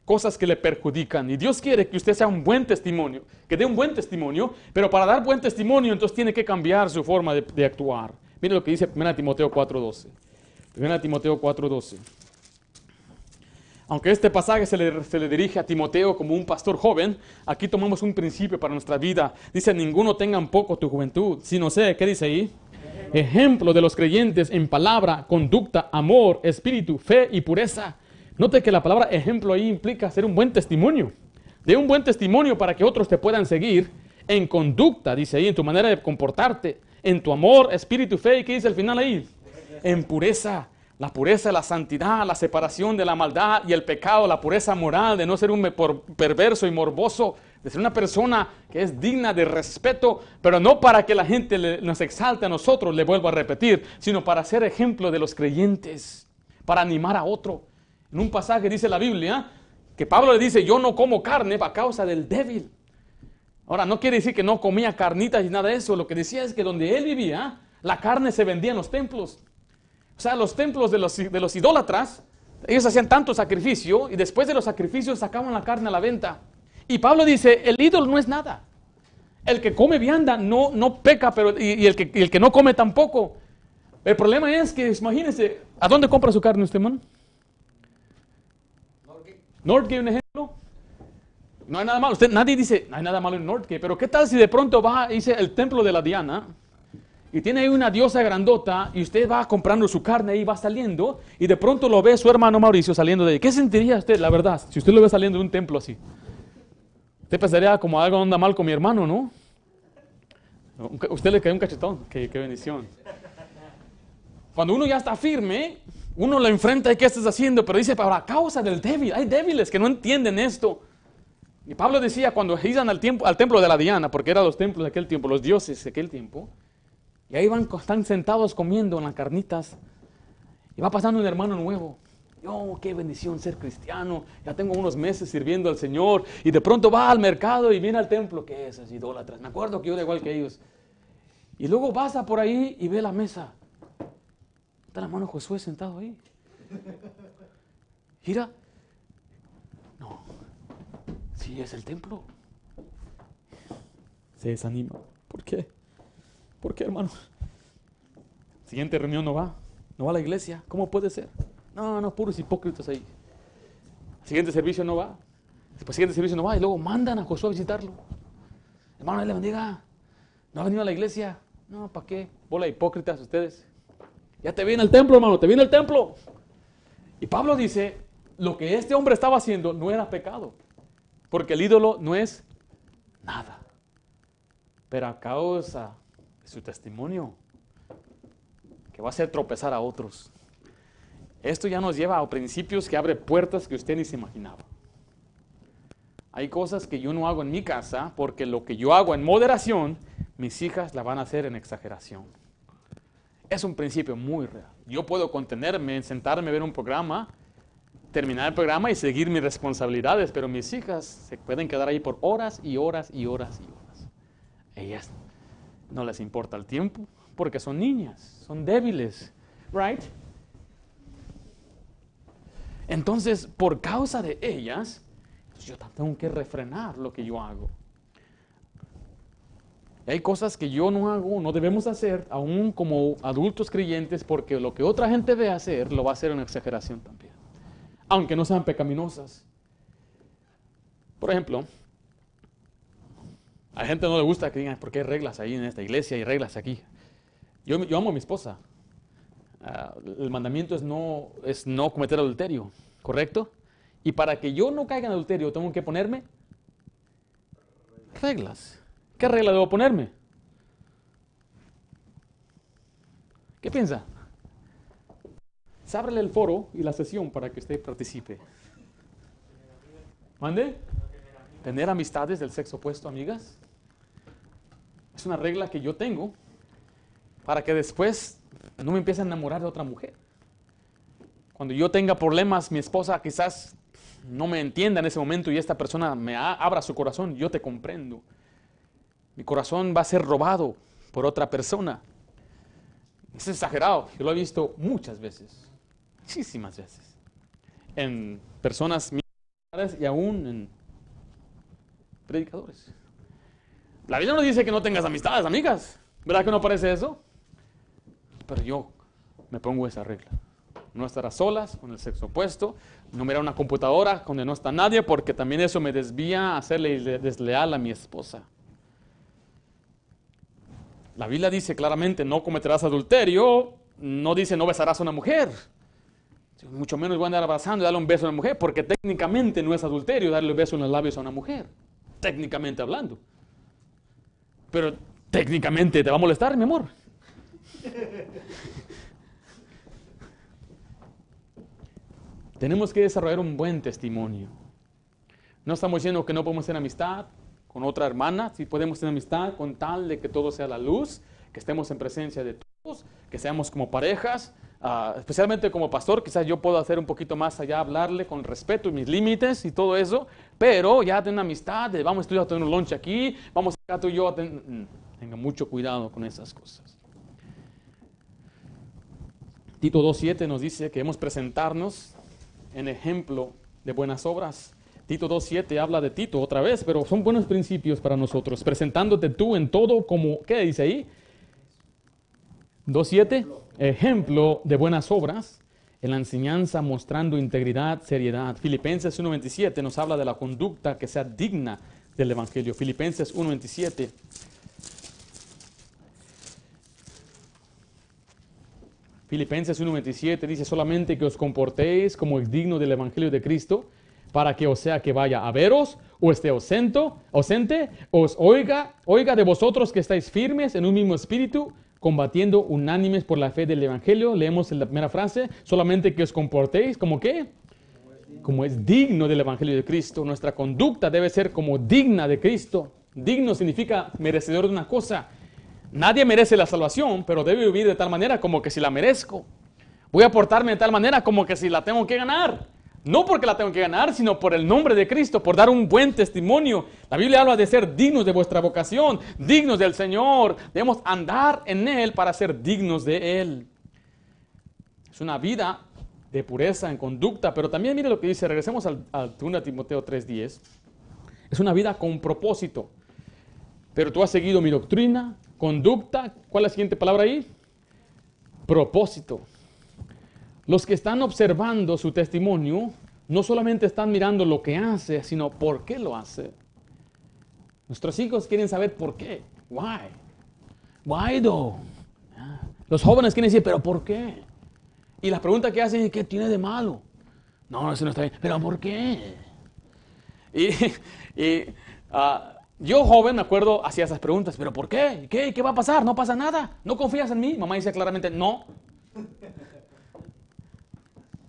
Cosas que le perjudican. Y Dios quiere que usted sea un buen testimonio, que dé un buen testimonio, pero para dar buen testimonio entonces tiene que cambiar su forma de actuar. Mire lo que dice 1 Timoteo 4:12. 1 Timoteo 4:12. Aunque este pasaje se le dirige a Timoteo como un pastor joven, aquí tomamos un principio para nuestra vida. Dice, ninguno tenga en poco tu juventud, sino sé, ¿qué dice ahí? Ejemplo de los creyentes en palabra, conducta, amor, espíritu, fe y pureza. Note que la palabra ejemplo ahí implica ser un buen testimonio. De un buen testimonio para que otros te puedan seguir en conducta, dice ahí, en tu manera de comportarte, en tu amor, espíritu, fe, ¿y qué dice al final ahí? En pureza. La pureza, la santidad, la separación de la maldad y el pecado, la pureza moral, de no ser un perverso y morboso, de ser una persona que es digna de respeto, pero no para que la gente nos exalte a nosotros, le vuelvo a repetir, sino para ser ejemplo de los creyentes, para animar a otro. En un pasaje dice la Biblia que Pablo le dice, yo no como carne a causa del débil. Ahora, no quiere decir que no comía carnitas y nada de eso. Lo que decía es que donde él vivía, la carne se vendía en los templos. O sea, los templos de los idólatras, ellos hacían tanto sacrificio y después de los sacrificios sacaban la carne a la venta. Y Pablo dice, el ídolo no es nada. El que come vianda no peca, pero y el que no come tampoco. El problema es que, imagínense, ¿a dónde compra su carne usted, man? Northgate, un ejemplo. No hay nada malo. Nadie dice, no hay nada malo en Northgate, pero ¿qué tal si de pronto va, dice, el templo de la Diana, y tiene ahí una diosa grandota, y usted va comprando su carne y va saliendo, y de pronto lo ve su hermano Mauricio saliendo de ahí? ¿Qué sentiría usted, la verdad, si usted lo ve saliendo de un templo así? Usted pensaría como algo anda mal con mi hermano, ¿no? Usted le cae un cachetón. Qué bendición. Cuando uno ya está firme, uno lo enfrenta y ¿qué estás haciendo? Pero dice, para causa del débil. Hay débiles que no entienden esto. Y Pablo decía, cuando iban al templo de la Diana, porque eran los templos de aquel tiempo, los dioses de aquel tiempo, y ahí están sentados comiendo en las carnitas, y va pasando un hermano nuevo. Oh, qué bendición ser cristiano. Ya tengo unos meses sirviendo al Señor, y de pronto va al mercado y viene al templo. ¿Qué es? Esas idólatras. Me acuerdo que yo era igual que ellos. Y luego pasa por ahí y ve la mesa. Está el hermano Josué sentado ahí. Mira. No. Sí, es el templo. Se desanima. ¿Por qué? ¿Por qué, hermano? Siguiente reunión no va. No va a la iglesia. ¿Cómo puede ser? No, puros hipócritas ahí. Siguiente servicio no va. Después siguiente servicio no va. Y luego mandan a Josué a visitarlo. Hermano, Dios le bendiga. ¿No ha venido a la iglesia? No, ¿para qué? Bola de hipócritas ustedes. Ya te viene el templo, hermano, te viene el templo. Y Pablo dice, lo que este hombre estaba haciendo no era pecado, porque el ídolo no es nada. Pero a causa de su testimonio, que va a hacer tropezar a otros. Esto ya nos lleva a principios que abre puertas que usted ni se imaginaba. Hay cosas que yo no hago en mi casa, porque lo que yo hago en moderación, mis hijas la van a hacer en exageración. Es un principio muy real. Yo puedo contenerme, sentarme a ver un programa, terminar el programa y seguir mis responsabilidades, pero mis hijas se pueden quedar ahí por horas y horas y horas y horas. Ellas no les importa el tiempo porque son niñas, son débiles, right? Entonces, por causa de ellas, yo tengo que refrenar lo que yo hago. Hay cosas que yo no hago, no debemos hacer, aún como adultos creyentes, porque lo que otra gente ve hacer, lo va a hacer en exageración también. Aunque no sean pecaminosas. Por ejemplo, a la gente no le gusta que digan, ¿por qué hay reglas ahí en esta iglesia y reglas aquí? Yo amo a mi esposa. El mandamiento es no cometer adulterio, ¿correcto? Y para que yo no caiga en adulterio, tengo que ponerme reglas. ¿Qué regla debo ponerme? ¿Qué piensa? Ábrele el foro y la sesión para que usted participe. ¿Mande? tener amistades del sexo opuesto, amigas. Es una regla que yo tengo para que después no me empiece a enamorar de otra mujer. Cuando yo tenga problemas, mi esposa quizás no me entienda en ese momento y esta persona me abra su corazón, yo te comprendo. Mi corazón va a ser robado por otra persona. Es exagerado, yo lo he visto muchas veces, muchísimas veces, en personas militares y aún en predicadores. La Biblia no dice que no tengas amistades, amigas. ¿Verdad que no parece eso? Pero yo me pongo esa regla. No estar a solas con el sexo opuesto, no mirar una computadora donde no está nadie, porque también eso me desvía a serle desleal a mi esposa. La Biblia dice claramente, no cometerás adulterio, no dice no besarás a una mujer. Mucho menos voy a andar abrazando y darle un beso a una mujer, porque técnicamente no es adulterio darle un beso en los labios a una mujer, técnicamente hablando. Pero técnicamente te va a molestar, mi amor. Tenemos que desarrollar un buen testimonio. No estamos diciendo que no podemos tener amistad con otra hermana, sí podemos tener amistad con tal de que todo sea la luz, que estemos en presencia de todos, que seamos como parejas, especialmente como pastor, quizás yo puedo hacer un poquito más allá, hablarle con respeto y mis límites y todo eso, pero ya de una amistad, vamos tú y yo a tener un lunch aquí, vamos acá tú y yo a tenga mucho cuidado con esas cosas. Tito 2:7 nos dice que debemos presentarnos en ejemplo de buenas obras. Tito 2:7 habla de Tito otra vez, pero son buenos principios para nosotros. Presentándote tú en todo como, ¿qué dice ahí? 2:7, ejemplo de buenas obras, en la enseñanza mostrando integridad, seriedad. Filipenses 1:27 nos habla de la conducta que sea digna del Evangelio. Filipenses 1:27. Filipenses 1:27 dice solamente que os comportéis como es digno del Evangelio de Cristo, para que o sea que vaya a veros, o esté ausente, os oiga de vosotros que estáis firmes en un mismo espíritu, combatiendo unánimes por la fe del Evangelio. Leemos en la primera frase, solamente que os comportéis como ¿qué? Como es digno del Evangelio de Cristo. Nuestra conducta debe ser como digna de Cristo. Digno significa merecedor de una cosa. Nadie merece la salvación, pero debe vivir de tal manera como que si la merezco. Voy a portarme de tal manera como que si la tengo que ganar. No porque la tengo que ganar, sino por el nombre de Cristo, por dar un buen testimonio. La Biblia habla de ser dignos de vuestra vocación, dignos del Señor. Debemos andar en Él para ser dignos de Él. Es una vida de pureza en conducta, pero también mire lo que dice, regresemos al 2 Timoteo 3:10. Es una vida con propósito. Pero tú has seguido mi doctrina, conducta. ¿Cuál es la siguiente palabra ahí? Propósito. Los que están observando su testimonio no solamente están mirando lo que hace, sino por qué lo hace. Nuestros hijos quieren saber por qué. Why? Why though? Los jóvenes quieren decir, ¿pero por qué? Y la pregunta que hacen es, ¿qué tiene de malo? No, eso no está bien. ¿Pero por qué? Yo joven, me acuerdo, hacía esas preguntas. ¿Pero por qué? ¿Qué va a pasar? No pasa nada. ¿No confías en mí? Mamá dice claramente, no.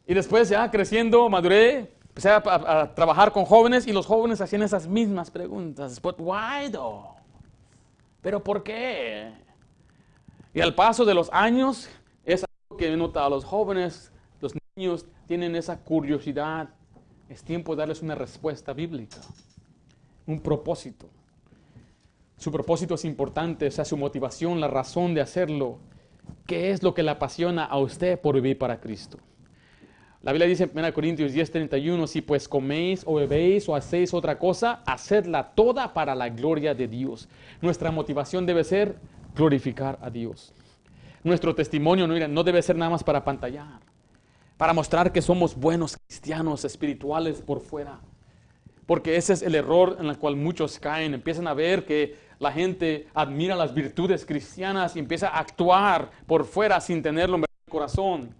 Y después ya creciendo, maduré, empecé a trabajar con jóvenes y los jóvenes hacían esas mismas preguntas. But why though? ¿Pero por qué? Y al paso de los años, es algo que he notado, los jóvenes, los niños tienen esa curiosidad. Es tiempo de darles una respuesta bíblica, un propósito. Su propósito es importante, o sea, su motivación, la razón de hacerlo. ¿Qué es lo que le apasiona a usted por vivir para Cristo? La Biblia dice en 1 Corintios 10:31, si pues coméis o bebéis o hacéis otra cosa, hacedla toda para la gloria de Dios. Nuestra motivación debe ser glorificar a Dios. Nuestro testimonio no debe ser nada más para apantallar, para mostrar que somos buenos cristianos espirituales por fuera. Porque ese es el error en el cual muchos caen. Empiezan a ver que la gente admira las virtudes cristianas y empieza a actuar por fuera sin tenerlo en el corazón.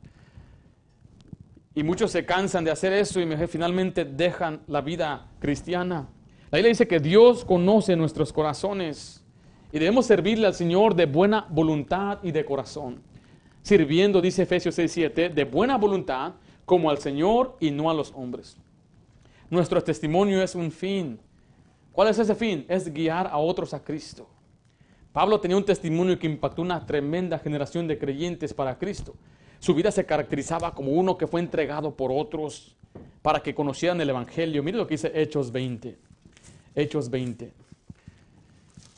Y muchos se cansan de hacer eso y finalmente dejan la vida cristiana. La Biblia dice que Dios conoce nuestros corazones y debemos servirle al Señor de buena voluntad y de corazón. Sirviendo, dice Efesios 6:7, de buena voluntad como al Señor y no a los hombres. Nuestro testimonio es un fin. ¿Cuál es ese fin? Es guiar a otros a Cristo. Pablo tenía un testimonio que impactó una tremenda generación de creyentes para Cristo. Su vida se caracterizaba como uno que fue entregado por otros para que conocieran el Evangelio. Mire lo que dice Hechos 20. Hechos 20.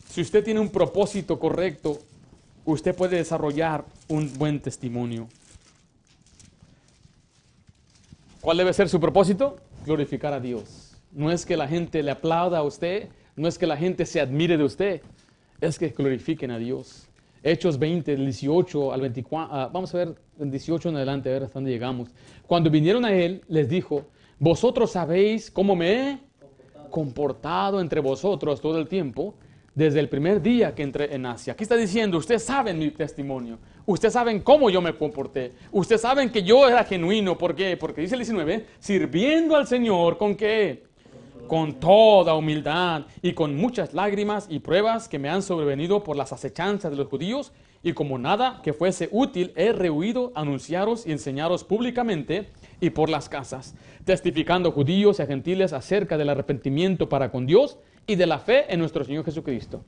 Si usted tiene un propósito correcto, usted puede desarrollar un buen testimonio. ¿Cuál debe ser su propósito? Glorificar a Dios. No es que la gente le aplauda a usted, no es que la gente se admire de usted, es que glorifiquen a Dios. Hechos 20, del 18 al 24, vamos a ver del 18 en adelante, a ver hasta dónde llegamos. Cuando vinieron a él, les dijo, vosotros sabéis cómo me he comportado entre vosotros todo el tiempo, desde el primer día que entré en Asia. Aquí está diciendo, ustedes saben mi testimonio, ustedes saben cómo yo me comporté, ustedes saben que yo era genuino. ¿Por qué? Porque dice el 19, sirviendo al Señor, ¿con qué? Con toda humildad y con muchas lágrimas y pruebas que me han sobrevenido por las acechanzas de los judíos, y como nada que fuese útil, he rehuido anunciaros y enseñaros públicamente y por las casas, testificando judíos y a gentiles acerca del arrepentimiento para con Dios y de la fe en nuestro Señor Jesucristo.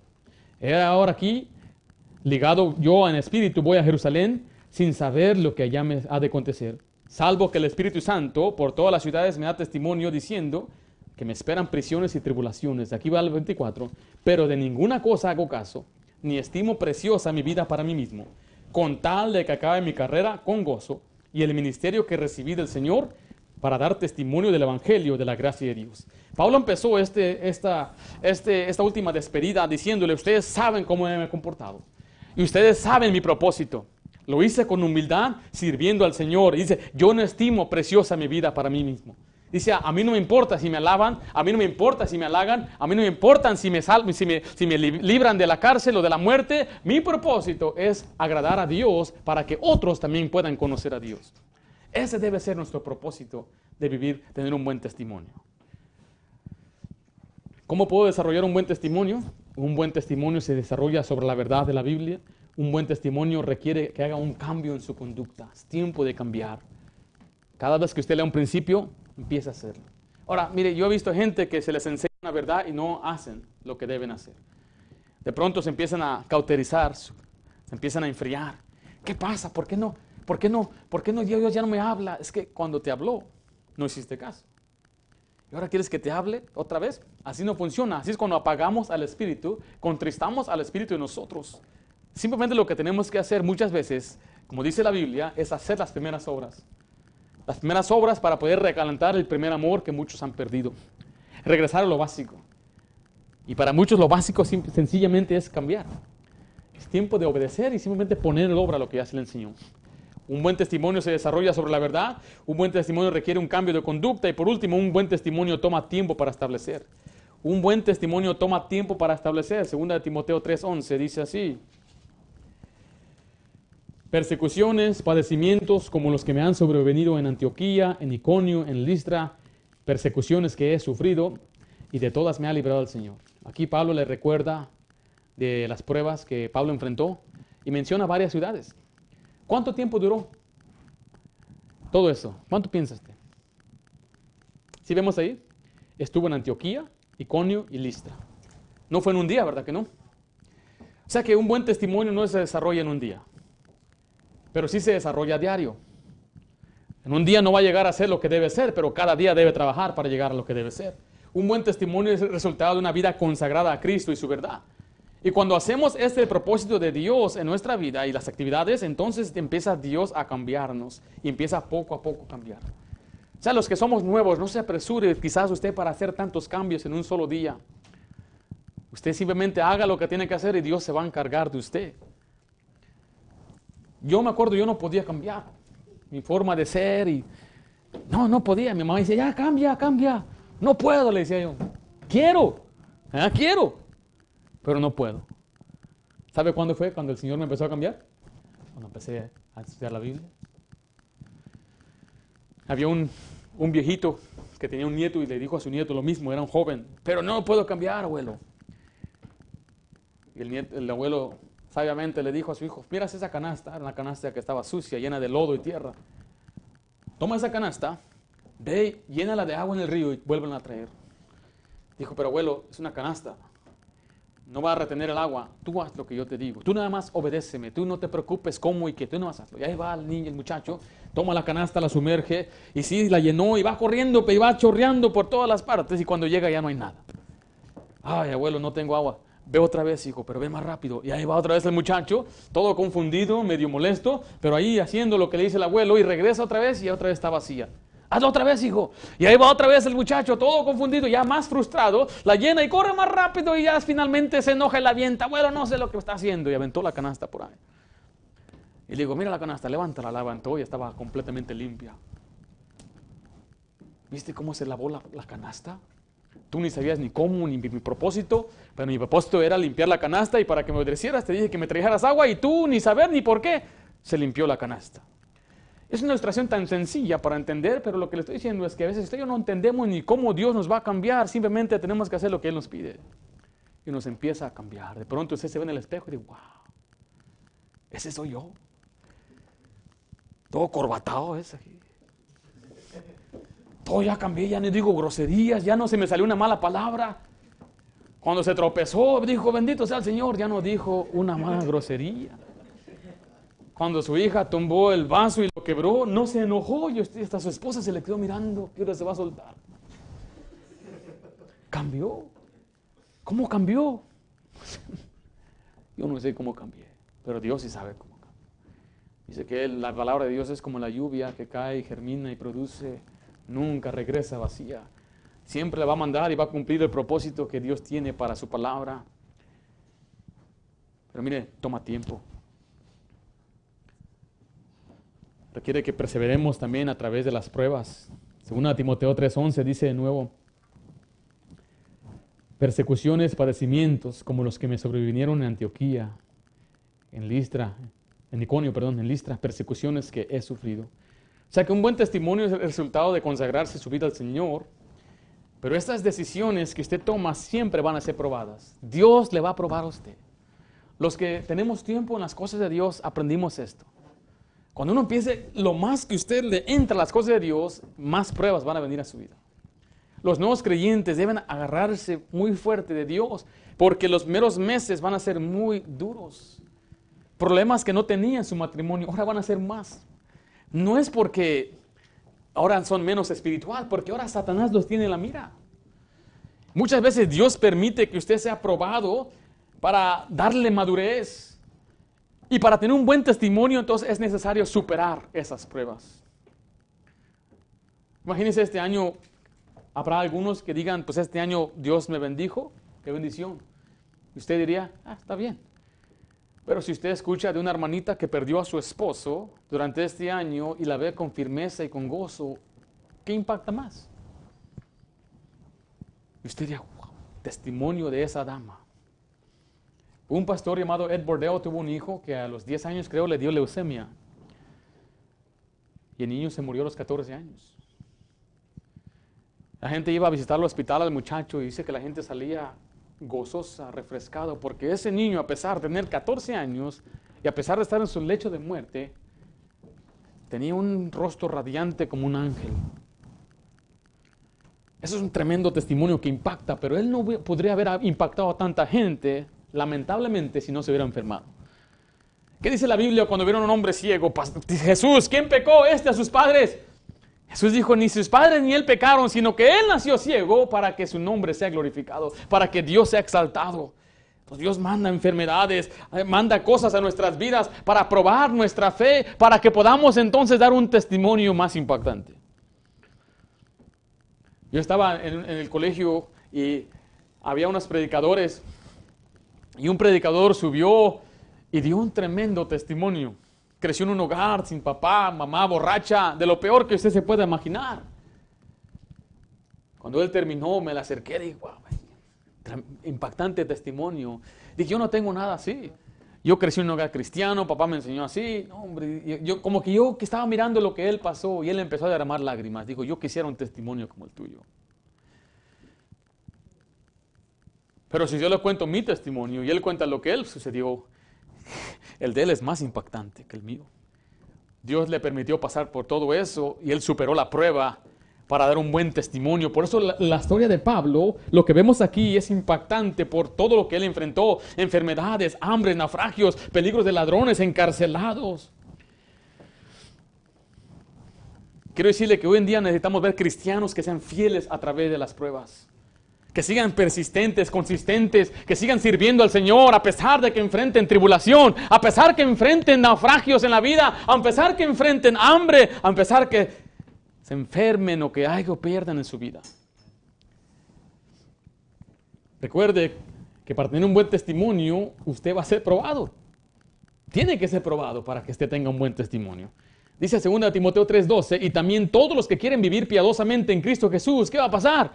Ahora aquí, ligado yo en espíritu, voy a Jerusalén sin saber lo que allá me ha de acontecer, salvo que el Espíritu Santo por todas las ciudades me da testimonio diciendo que me esperan prisiones y tribulaciones. Aquí va el 24. Pero de ninguna cosa hago caso, ni estimo preciosa mi vida para mí mismo, con tal de que acabe mi carrera con gozo y el ministerio que recibí del Señor para dar testimonio del Evangelio de la gracia de Dios. Pablo empezó esta última despedida diciéndole, ustedes saben cómo me he comportado y ustedes saben mi propósito. Lo hice con humildad, sirviendo al Señor. Y dice, yo no estimo preciosa mi vida para mí mismo. Dice, a mí no me importa si me alaban, a mí no me importa si me halagan, a mí no me importa si me libran de la cárcel o de la muerte. Mi propósito es agradar a Dios para que otros también puedan conocer a Dios. Ese debe ser nuestro propósito de vivir, tener un buen testimonio. ¿Cómo puedo desarrollar un buen testimonio? Un buen testimonio se desarrolla sobre la verdad de la Biblia. Un buen testimonio requiere que haga un cambio en su conducta. Es tiempo de cambiar. Cada vez que usted lea un principio, empieza a hacerlo. Ahora, mire, yo he visto gente que se les enseña una verdad y no hacen lo que deben hacer. De pronto se empiezan a cauterizar, se empiezan a enfriar. ¿Qué pasa? ¿Por qué no? ¿Por qué no? ¿Por qué no? Dios ya no me habla. Es que cuando te habló, no hiciste caso. ¿Y ahora quieres que te hable otra vez? Así no funciona. Así es cuando apagamos al Espíritu, contristamos al Espíritu de nosotros. Simplemente lo que tenemos que hacer muchas veces, como dice la Biblia, es hacer las primeras obras. Las primeras obras para poder recalentar el primer amor que muchos han perdido. Regresar a lo básico. Y para muchos lo básico sencillamente es cambiar. Es tiempo de obedecer y simplemente poner en obra lo que ya se le enseñó. Un buen testimonio se desarrolla sobre la verdad. Un buen testimonio requiere un cambio de conducta. Y por último, un buen testimonio toma tiempo para establecer. Un buen testimonio toma tiempo para establecer. 2 Timoteo 3:11 dice así. Persecuciones, padecimientos como los que me han sobrevenido en Antioquía, en Iconio, en Listra, persecuciones que he sufrido y de todas me ha librado el Señor. Aquí Pablo le recuerda de las pruebas que Pablo enfrentó y menciona varias ciudades. ¿Cuánto tiempo duró todo eso? ¿Cuánto piensa usted? ¿Sí vemos ahí? Estuvo en Antioquía, Iconio y Listra. No fue en un día, ¿verdad que no? O sea que un buen testimonio no se desarrolla en un día, pero sí se desarrolla a diario. En un día no va a llegar a ser lo que debe ser, pero cada día debe trabajar para llegar a lo que debe ser. Un buen testimonio es el resultado de una vida consagrada a Cristo y su verdad. Y cuando hacemos este propósito de Dios en nuestra vida y las actividades, entonces empieza Dios a cambiarnos y empieza poco a poco a cambiar. O sea, los que somos nuevos, no se apresure quizás usted para hacer tantos cambios en un solo día. Usted simplemente haga lo que tiene que hacer y Dios se va a encargar de usted. Yo me acuerdo, yo no podía cambiar mi forma de ser y no podía. Mi mamá dice, ya cambia. No puedo, le decía yo. Quiero, pero no puedo. ¿Sabe cuándo fue? Cuando el Señor me empezó a cambiar. Cuando empecé a estudiar la Biblia. Había un viejito que tenía un nieto y le dijo a su nieto lo mismo, era un joven. Pero no puedo cambiar, abuelo. Y el abuelo sabiamente le dijo a su hijo, miras esa canasta, era una canasta que estaba sucia, llena de lodo y tierra. Toma esa canasta, ve, llénala de agua en el río y vuélvenla a traer. Dijo, pero abuelo, es una canasta. No va a retener el agua. Tú haz lo que yo te digo. Tú nada más obedéceme. Tú no te preocupes cómo y qué. Tú no vas a hacerlo. Y ahí va el niño, el muchacho, toma la canasta, la sumerge, y sí, la llenó, y va corriendo, y va chorreando por todas las partes, y cuando llega ya no hay nada. Ay, abuelo, no tengo agua. Ve otra vez, hijo, pero ve más rápido. Y ahí va otra vez el muchacho, todo confundido, medio molesto, pero ahí haciendo lo que le dice el abuelo, y regresa otra vez, y otra vez está vacía. Hazlo otra vez, hijo. Y ahí va otra vez el muchacho, todo confundido, ya más frustrado, la llena y corre más rápido, y ya finalmente se enoja y la avienta. Abuelo, no sé lo que está haciendo, y aventó la canasta por ahí. Y le digo, mira la canasta, levántala. La levantó y estaba completamente limpia. ¿Viste cómo se lavó la canasta? Tú ni sabías ni cómo, ni mi propósito, pero mi propósito era limpiar la canasta, y para que me obedecieras te dije que me trajeras agua, y tú ni saber ni por qué se limpió la canasta. Es una ilustración tan sencilla para entender, pero lo que le estoy diciendo es que a veces usted y yo no entendemos ni cómo Dios nos va a cambiar, simplemente tenemos que hacer lo que Él nos pide. Y nos empieza a cambiar. De pronto usted se ve en el espejo y dice, wow, ese soy yo. Todo corbatado es aquí. Todo ya cambié, ya no digo groserías, ya no se me salió una mala palabra. Cuando se tropezó, dijo, bendito sea el Señor, ya no dijo una mala grosería. Cuando su hija tumbó el vaso y lo quebró, no se enojó, y hasta su esposa se le quedó mirando, ¿qué hora se va a soltar? Cambió. ¿Cómo cambió? Yo no sé cómo cambié, pero Dios sí sabe cómo cambió. Dice que la palabra de Dios es como la lluvia que cae, germina y produce, nunca regresa vacía. Siempre la va a mandar y va a cumplir el propósito que Dios tiene para su palabra. Pero mire, toma tiempo. Requiere que perseveremos también a través de las pruebas. Según Timoteo 3:11 dice de nuevo, persecuciones, padecimientos como los que me sobrevinieron en Antioquía, en Listra, en Listra, persecuciones que he sufrido. O sea que un buen testimonio es el resultado de consagrarse su vida al Señor, pero estas decisiones que usted toma siempre van a ser probadas. Dios le va a probar a usted. Los que tenemos tiempo en las cosas de Dios aprendimos esto. Cuando uno piense, lo más que usted le entra a las cosas de Dios, más pruebas van a venir a su vida. Los nuevos creyentes deben agarrarse muy fuerte de Dios, porque los primeros meses van a ser muy duros. Problemas que no tenían en su matrimonio, ahora van a ser más. No es porque ahora son menos espiritual, porque ahora Satanás los tiene en la mira. Muchas veces Dios permite que usted sea probado para darle madurez. Y para tener un buen testimonio, entonces es necesario superar esas pruebas. Imagínense este año, habrá algunos que digan, pues este año Dios me bendijo, qué bendición. Y usted diría, está bien. Pero si usted escucha de una hermanita que perdió a su esposo durante este año y la ve con firmeza y con gozo, ¿qué impacta más? Y usted diría, wow, testimonio de esa dama. Un pastor llamado Ed Bordeo tuvo un hijo que a los 10 años creo le dio leucemia. Y el niño se murió a los 14 años. La gente iba a visitar al hospital al muchacho y dice que la gente salía gozosa, refrescado, porque ese niño, a pesar de tener 14 años y a pesar de estar en su lecho de muerte, tenía un rostro radiante como un ángel. Eso es un tremendo testimonio que impacta, pero él no podría haber impactado a tanta gente, lamentablemente, si no se hubiera enfermado. ¿Qué dice la Biblia cuando vieron a un hombre ciego? Jesús, ¿quién pecó? ¿A sus padres? Jesús dijo, ni sus padres ni él pecaron, sino que él nació ciego para que su nombre sea glorificado, para que Dios sea exaltado. Pues Dios manda enfermedades, manda cosas a nuestras vidas para probar nuestra fe, para que podamos entonces dar un testimonio más impactante. Yo estaba en el colegio y había unos predicadores, y un predicador subió y dio un tremendo testimonio. Creció en un hogar sin papá, mamá borracha, de lo peor que usted se pueda imaginar. Cuando él terminó, me le acerqué y dije, wow, impactante testimonio. Dije, yo no tengo nada así. Yo crecí en un hogar cristiano, papá me enseñó así. No, hombre, yo que estaba mirando lo que él pasó y él empezó a derramar lágrimas. Dijo, yo quisiera un testimonio como el tuyo. Pero si yo le cuento mi testimonio y él cuenta lo que él sucedió, el de él es más impactante que el mío. Dios le permitió pasar por todo eso y él superó la prueba para dar un buen testimonio. Por eso la historia de Pablo, lo que vemos aquí es impactante por todo lo que él enfrentó: enfermedades, hambre, naufragios, peligros de ladrones, encarcelados. Quiero decirle que hoy en día necesitamos ver cristianos que sean fieles a través de las pruebas, que sigan persistentes, consistentes, que sigan sirviendo al Señor a pesar de que enfrenten tribulación, a pesar que enfrenten naufragios en la vida, a pesar que enfrenten hambre, a pesar que se enfermen o que algo pierdan en su vida. Recuerde que para tener un buen testimonio, usted va a ser probado. Tiene que ser probado para que usted tenga un buen testimonio. Dice 2 Timoteo 3:12, y también todos los que quieren vivir piadosamente en Cristo Jesús, ¿qué va a pasar?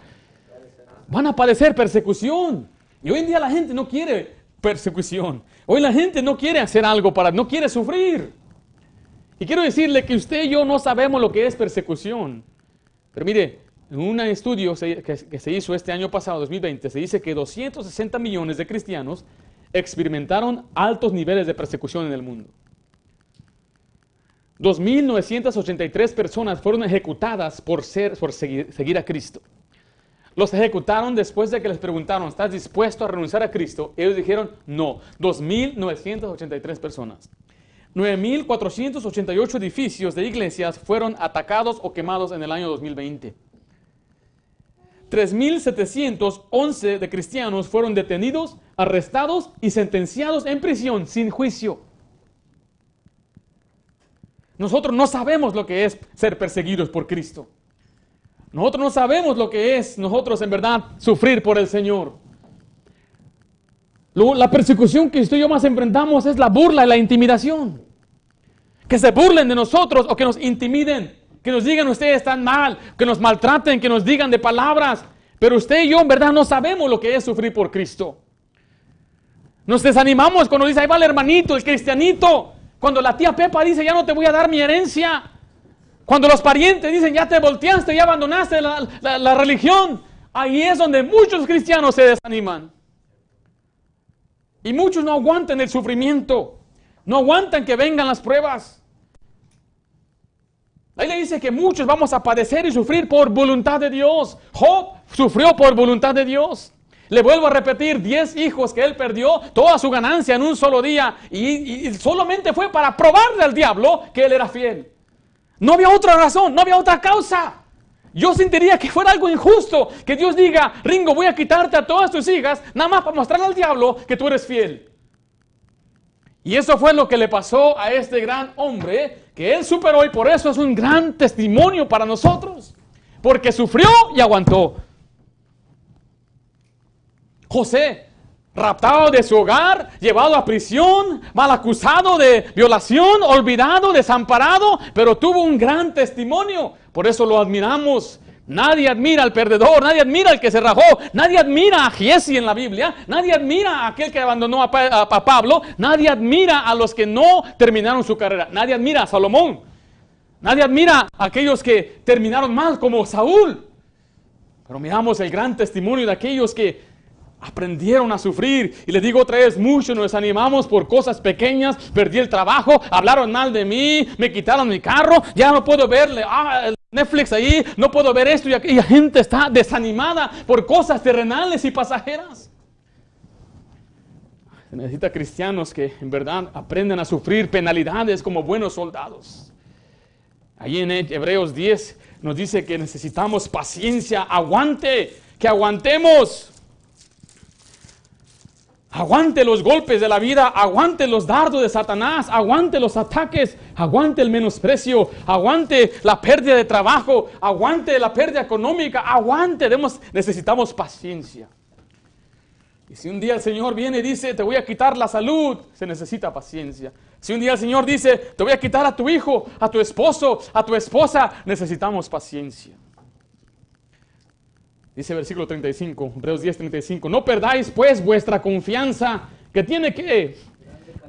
Van a padecer persecución. Y hoy en día la gente no quiere persecución. Hoy la gente no quiere hacer algo no quiere sufrir. Y quiero decirle que usted y yo no sabemos lo que es persecución. Pero mire, en un estudio que se hizo este año pasado, 2020, se dice que 260 millones de cristianos experimentaron altos niveles de persecución en el mundo. 2.983 personas fueron ejecutadas por seguir a Cristo. Los ejecutaron después de que les preguntaron: ¿estás dispuesto a renunciar a Cristo? Ellos dijeron no. 2.983 personas. 9.488 edificios de iglesias fueron atacados o quemados en el año 2020. 3.711 de cristianos fueron detenidos, arrestados y sentenciados en prisión sin juicio. Nosotros no sabemos lo que es ser perseguidos por Cristo. Nosotros no sabemos lo que es nosotros en verdad sufrir por el Señor. La persecución que usted y yo más enfrentamos es la burla y la intimidación. Que se burlen de nosotros o que nos intimiden, que nos digan ustedes están mal, que nos maltraten, que nos digan de palabras. Pero usted y yo en verdad no sabemos lo que es sufrir por Cristo. Nos desanimamos cuando dice: ahí va el hermanito, el cristianito. Cuando la tía Pepa dice: ya no te voy a dar mi herencia. Cuando los parientes dicen: ya te volteaste, ya abandonaste la religión. Ahí es donde muchos cristianos se desaniman. Y muchos no aguantan el sufrimiento. No aguantan que vengan las pruebas. Ahí le dice que muchos vamos a padecer y sufrir por voluntad de Dios. Job sufrió por voluntad de Dios. Le vuelvo a repetir, 10 hijos que él perdió, toda su ganancia en un solo día. Y solamente fue para probarle al diablo que él era fiel. No había otra razón, no había otra causa. Yo sentiría que fuera algo injusto que Dios diga: Ringo, voy a quitarte a todas tus hijas, nada más para mostrarle al diablo que tú eres fiel. Y eso fue lo que le pasó a este gran hombre, que él superó, y por eso es un gran testimonio para nosotros, porque sufrió y aguantó. José, raptado de su hogar, llevado a prisión, mal acusado de violación, olvidado, desamparado, pero tuvo un gran testimonio. Por eso lo admiramos. Nadie admira al perdedor, nadie admira al que se rajó, nadie admira a Giesi en la Biblia, nadie admira a aquel que abandonó a Pablo, nadie admira a los que no terminaron su carrera, nadie admira a Salomón, nadie admira a aquellos que terminaron mal como Saúl. Pero miramos el gran testimonio de aquellos que aprendieron a sufrir. Y les digo otra vez, muchos nos desanimamos por cosas pequeñas. Perdí el trabajo, hablaron mal de mí, me quitaron mi carro, ya no puedo verle el Netflix ahí, no puedo ver esto y aquello. Y la gente está desanimada por cosas terrenales y pasajeras. Se necesita cristianos que en verdad aprendan a sufrir penalidades como buenos soldados. Ahí en Hebreos 10 nos dice que necesitamos paciencia, aguante, que aguantemos. Aguante los golpes de la vida, aguante los dardos de Satanás, aguante los ataques, aguante el menosprecio, aguante la pérdida de trabajo, aguante la pérdida económica, aguante, necesitamos paciencia. Y si un día el Señor viene y dice: te voy a quitar la salud, se necesita paciencia. Si un día el Señor dice: te voy a quitar a tu hijo, a tu esposo, a tu esposa, necesitamos paciencia. Dice versículo 35, Hebreos 10, 35. No perdáis pues vuestra confianza, que tiene que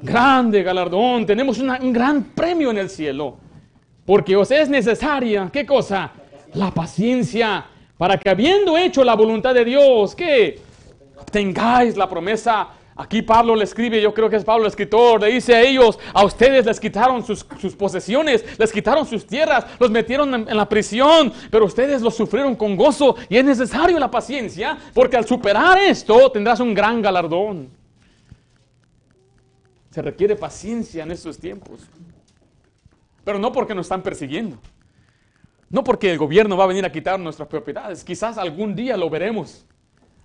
grande galardón. Tenemos un gran premio en el cielo. Porque os es necesaria, ¿qué cosa? La paciencia, para que habiendo hecho la voluntad de Dios, que tengáis la promesa Aquí Pablo le escribe, yo creo que es Pablo el escritor, le dice a ellos, a ustedes les quitaron sus posesiones, les quitaron sus tierras, los metieron en la prisión, pero ustedes los sufrieron con gozo y es necesario la paciencia, porque al superar esto tendrás un gran galardón. Se requiere paciencia en estos tiempos, pero no porque nos están persiguiendo, no porque el gobierno va a venir a quitar nuestras propiedades, quizás algún día lo veremos.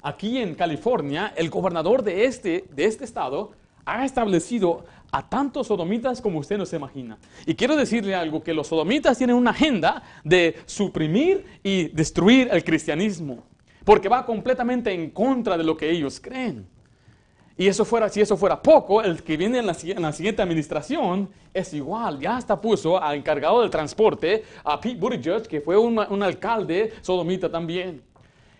Aquí en California, el gobernador de este estado ha establecido a tantos sodomitas como usted no se imagina. Y quiero decirle algo, que los sodomitas tienen una agenda de suprimir y destruir el cristianismo, porque va completamente en contra de lo que ellos creen. Y si eso fuera poco, el que viene en la siguiente administración es igual. Ya hasta puso al encargado del transporte, a Pete Buttigieg, que fue un alcalde sodomita también.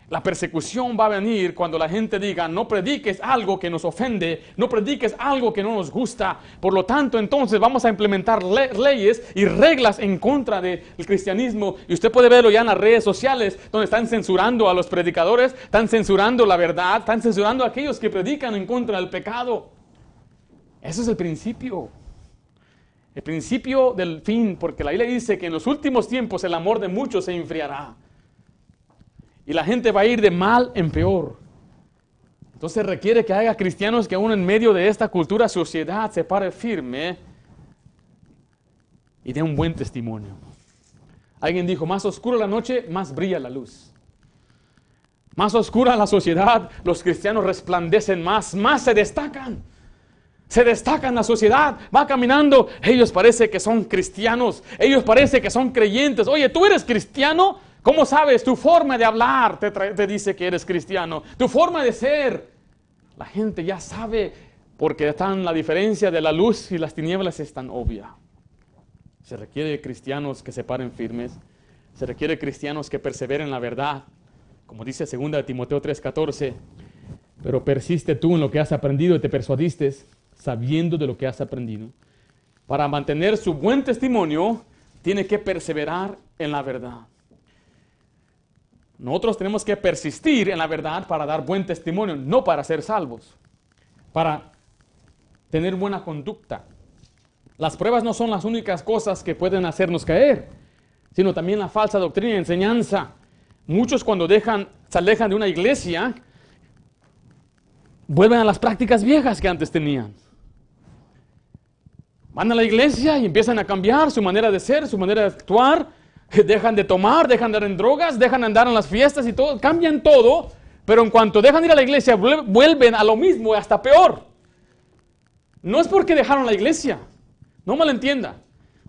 La persecución va a venir cuando la gente diga, no prediques algo que nos ofende, no prediques algo que no nos gusta. Por lo tanto, entonces vamos a implementar leyes y reglas en contra del cristianismo. Y usted puede verlo ya en las redes sociales, donde están censurando a los predicadores, están censurando la verdad, están censurando a aquellos que predican en contra del pecado. Ese es el principio. El principio del fin, porque la Biblia dice que en los últimos tiempos el amor de muchos se enfriará. Y la gente va a ir de mal en peor. Entonces requiere que haya cristianos que aún en medio de esta cultura, sociedad, se pare firme y dé un buen testimonio. Alguien dijo, más oscura la noche, más brilla la luz. Más oscura la sociedad, los cristianos resplandecen más se destacan. Se destacan en la sociedad, va caminando, ellos parece que son cristianos, ellos parece que son creyentes. Oye, ¿tú eres cristiano? ¿Cómo sabes? Tu forma de hablar te dice que eres cristiano. Tu forma de ser. La gente ya sabe, porque la diferencia de la luz y las tinieblas es tan obvia. Se requiere cristianos que se paren firmes. Se requiere cristianos que perseveren en la verdad. Como dice 2 Timoteo 3:14. Pero persiste tú en lo que has aprendido y te persuadiste, sabiendo de lo que has aprendido. Para mantener su buen testimonio, tiene que perseverar en la verdad. Nosotros tenemos que persistir en la verdad para dar buen testimonio, no para ser salvos, para tener buena conducta. Las pruebas no son las únicas cosas que pueden hacernos caer, sino también la falsa doctrina y enseñanza. Muchos cuando se alejan de una iglesia, vuelven a las prácticas viejas que antes tenían. Van a la iglesia y empiezan a cambiar su manera de ser, su manera de actuar. Dejan de tomar, dejan de andar en drogas, dejan de andar en las fiestas y todo, cambian todo, pero en cuanto dejan de ir a la iglesia, vuelven a lo mismo y hasta peor. No es porque dejaron la iglesia, no me lo entienda.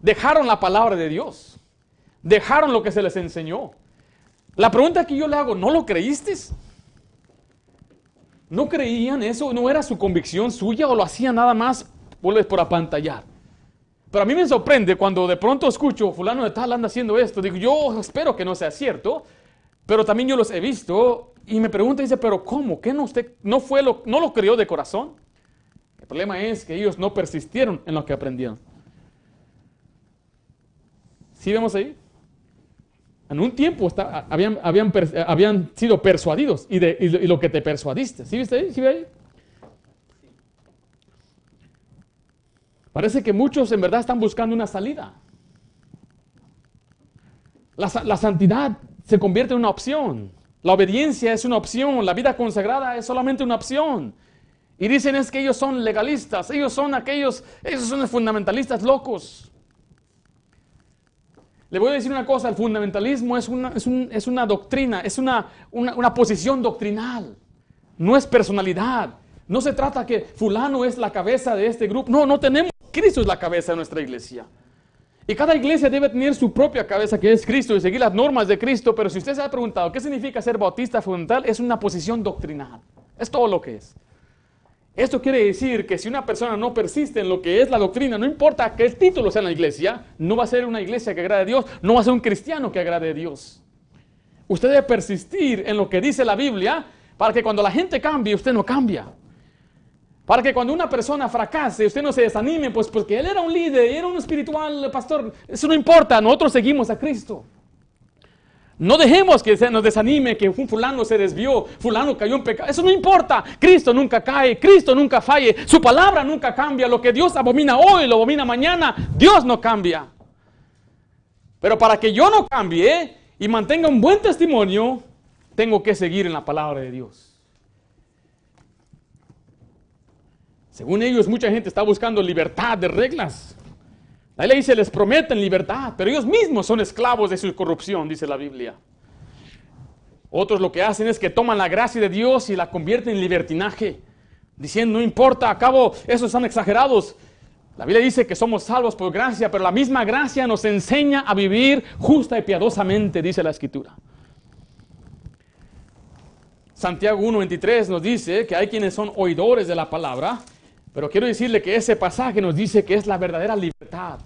Dejaron la palabra de Dios, dejaron lo que se les enseñó. La pregunta que yo le hago, ¿no lo creíste? ¿No creían eso? ¿No era su convicción suya o lo hacían nada más por apantallar? Pero a mí me sorprende cuando de pronto escucho, fulano de tal anda haciendo esto. Digo, yo espero que no sea cierto, pero también yo los he visto y me pregunta y dice, pero ¿cómo? ¿Qué no usted no lo creyó de corazón? El problema es que ellos no persistieron en lo que aprendieron. ¿Sí vemos ahí? En un tiempo habían sido persuadidos y lo que te persuadiste. ¿Sí viste ahí? ¿Sí ve ahí? Parece que muchos en verdad están buscando una salida. La santidad se convierte en una opción. La obediencia es una opción. La vida consagrada es solamente una opción. Y dicen es que ellos son legalistas. Ellos son los fundamentalistas locos. Le voy a decir una cosa. El fundamentalismo es una doctrina. Es una posición doctrinal. No es personalidad. No se trata que fulano es la cabeza de este grupo. No tenemos. Cristo es la cabeza de nuestra iglesia. Y cada iglesia debe tener su propia cabeza, que es Cristo, y seguir las normas de Cristo. Pero si usted se ha preguntado qué significa ser bautista fundamental, es una posición doctrinal. Es todo lo que es. Esto quiere decir que si una persona no persiste en lo que es la doctrina, no importa que el título sea en la iglesia, no va a ser una iglesia que agrade a Dios, no va a ser un cristiano que agrade a Dios. Usted debe persistir en lo que dice la Biblia, para que cuando la gente cambie, usted no cambia. Para que cuando una persona fracase, usted no se desanime, pues porque él era un líder, era un espiritual pastor. Eso no importa, nosotros seguimos a Cristo. No dejemos que se nos desanime, que un fulano se desvió, fulano cayó en pecado. Eso no importa. Cristo nunca cae, Cristo nunca falle. Su palabra nunca cambia. Lo que Dios abomina hoy, lo abomina mañana. Dios no cambia. Pero para que yo no cambie y mantenga un buen testimonio, tengo que seguir en la palabra de Dios. Según ellos, mucha gente está buscando libertad de reglas. La ley se les promete libertad, pero ellos mismos son esclavos de su corrupción, dice la Biblia. Otros lo que hacen es que toman la gracia de Dios y la convierten en libertinaje, diciendo, no importa, a cabo, esos están exagerados. La Biblia dice que somos salvos por gracia, pero la misma gracia nos enseña a vivir justa y piadosamente, dice la Escritura. Santiago 1:23 nos dice que hay quienes son oidores de la palabra, pero quiero decirle que ese pasaje nos dice que es la verdadera libertad.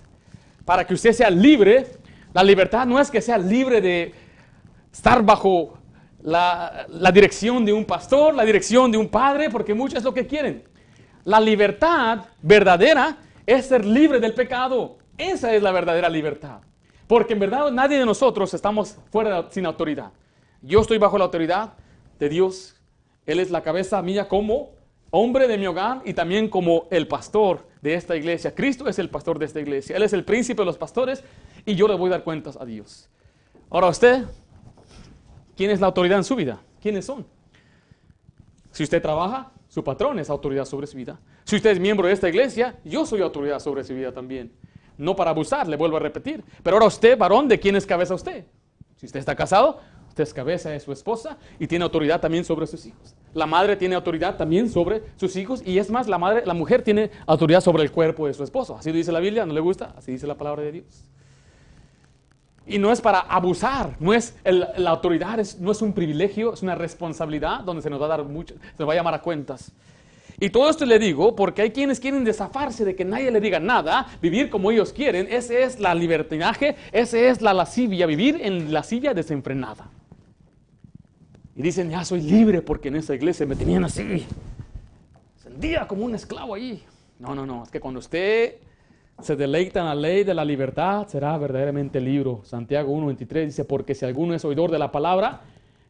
Para que usted sea libre, la libertad no es que sea libre de estar bajo la dirección de un pastor, la dirección de un padre, porque muchos es lo que quieren. La libertad verdadera es ser libre del pecado. Esa es la verdadera libertad. Porque en verdad nadie de nosotros estamos fuera sin autoridad. Yo estoy bajo la autoridad de Dios. Él es la cabeza mía como hombre de mi hogar y también como el pastor de esta iglesia. Cristo es el pastor de esta iglesia. Él es el príncipe de los pastores y yo le voy a dar cuentas a Dios. Ahora usted, ¿quién es la autoridad en su vida? ¿Quiénes son? Si usted trabaja, su patrón es autoridad sobre su vida. Si usted es miembro de esta iglesia, yo soy autoridad sobre su vida también. No para abusar, le vuelvo a repetir. Pero ahora usted, varón, ¿de quién es cabeza usted? Si usted está casado, usted es cabeza de su esposa y tiene autoridad también sobre sus hijos. La madre tiene autoridad también sobre sus hijos y es más, la mujer tiene autoridad sobre el cuerpo de su esposo. Así lo dice la Biblia, ¿no le gusta? Así dice la palabra de Dios. Y no es para abusar, la autoridad no es un privilegio, es una responsabilidad donde se nos va a dar mucho, se nos va a llamar a cuentas. Y todo esto le digo porque hay quienes quieren desafarse de que nadie le diga nada, vivir como ellos quieren. Ese es la libertinaje, ese es la lascivia, vivir en lascivia desenfrenada. Y dicen, ya soy libre porque en esa iglesia me tenían así. Sentía como un esclavo ahí. No, es que cuando usted se deleita en la ley de la libertad, será verdaderamente libre. Santiago 1:23 dice, porque si alguno es oidor de la palabra,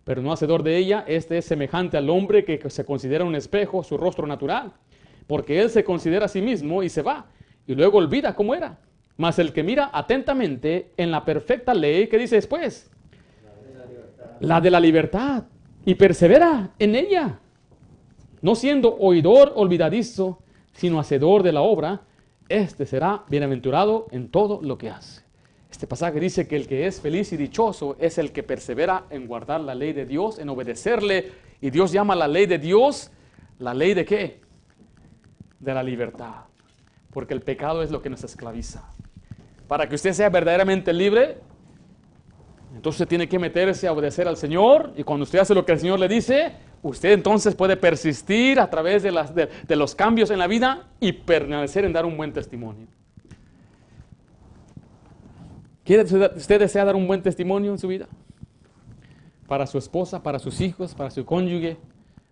pero no hacedor de ella, este es semejante al hombre que se considera un espejo, su rostro natural. Porque él se considera a sí mismo y se va, y luego olvida cómo era. Mas el que mira atentamente en la perfecta ley, ¿qué dice después? La de la libertad. Y persevera en ella, no siendo oidor olvidadizo, sino hacedor de la obra, este será bienaventurado en todo lo que hace. Este pasaje dice que el que es feliz y dichoso es el que persevera en guardar la ley de Dios, en obedecerle, y Dios llama la ley de Dios, ¿la ley de qué? De la libertad, porque el pecado es lo que nos esclaviza. Para que usted sea verdaderamente libre, entonces usted tiene que meterse a obedecer al Señor, y cuando usted hace lo que el Señor le dice, usted entonces puede persistir a través de los cambios en la vida y permanecer en dar un buen testimonio. ¿Usted desea dar un buen testimonio en su vida? Para su esposa, para sus hijos, para su cónyuge,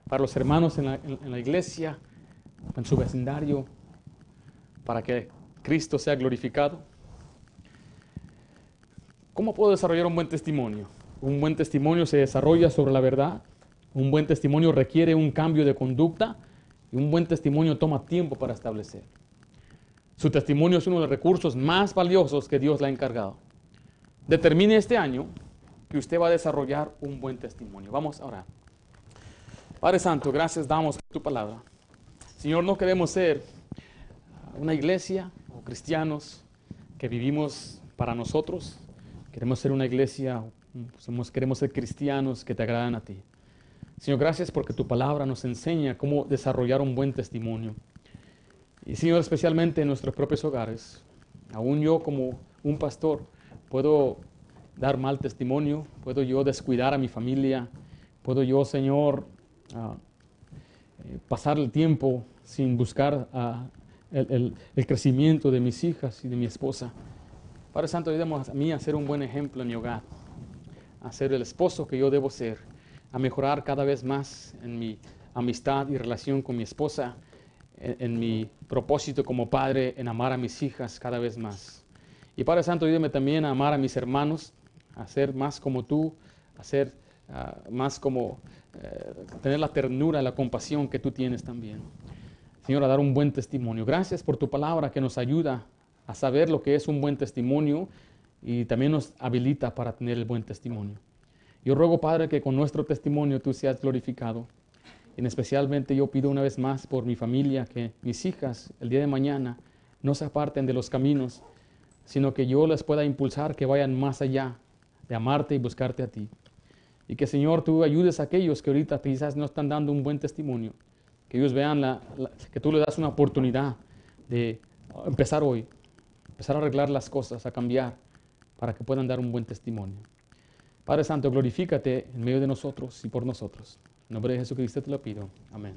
para los hermanos en la iglesia, en su vecindario, para que Cristo sea glorificado. ¿Cómo puedo desarrollar un buen testimonio? Un buen testimonio se desarrolla sobre la verdad. Un buen testimonio requiere un cambio de conducta y un buen testimonio toma tiempo para establecer. Su testimonio es uno de los recursos más valiosos que Dios le ha encargado. Determine este año que usted va a desarrollar un buen testimonio. Vamos a orar. Padre Santo, gracias damos por tu palabra. Señor, no queremos ser una iglesia o cristianos que vivimos para nosotros. Queremos ser una iglesia, queremos ser cristianos que te agradan a ti. Señor, gracias porque tu palabra nos enseña cómo desarrollar un buen testimonio. Y Señor, especialmente en nuestros propios hogares, aún yo como un pastor puedo dar mal testimonio, puedo yo descuidar a mi familia, puedo yo, Señor, pasar el tiempo sin buscar el crecimiento de mis hijas y de mi esposa. Padre Santo, ayúdame a mí a ser un buen ejemplo en mi hogar, a ser el esposo que yo debo ser, a mejorar cada vez más en mi amistad y relación con mi esposa, en mi propósito como padre, en amar a mis hijas cada vez más. Y Padre Santo, ayúdame también a amar a mis hermanos, a ser más como tú, a ser más como tener la ternura, la compasión que tú tienes también. Señor, a dar un buen testimonio. Gracias por tu palabra que nos ayuda a saber lo que es un buen testimonio y también nos habilita para tener el buen testimonio. Yo ruego, Padre, que con nuestro testimonio tú seas glorificado. En especialmente yo pido una vez más por mi familia, que mis hijas el día de mañana no se aparten de los caminos, sino que yo les pueda impulsar que vayan más allá de amarte y buscarte a ti. Y que, Señor, tú ayudes a aquellos que ahorita quizás no están dando un buen testimonio, que ellos vean que tú les das una oportunidad de empezar hoy, empezar a arreglar las cosas, a cambiar, para que puedan dar un buen testimonio. Padre Santo, glorifícate en medio de nosotros y por nosotros. En nombre de Jesucristo te lo pido. Amén.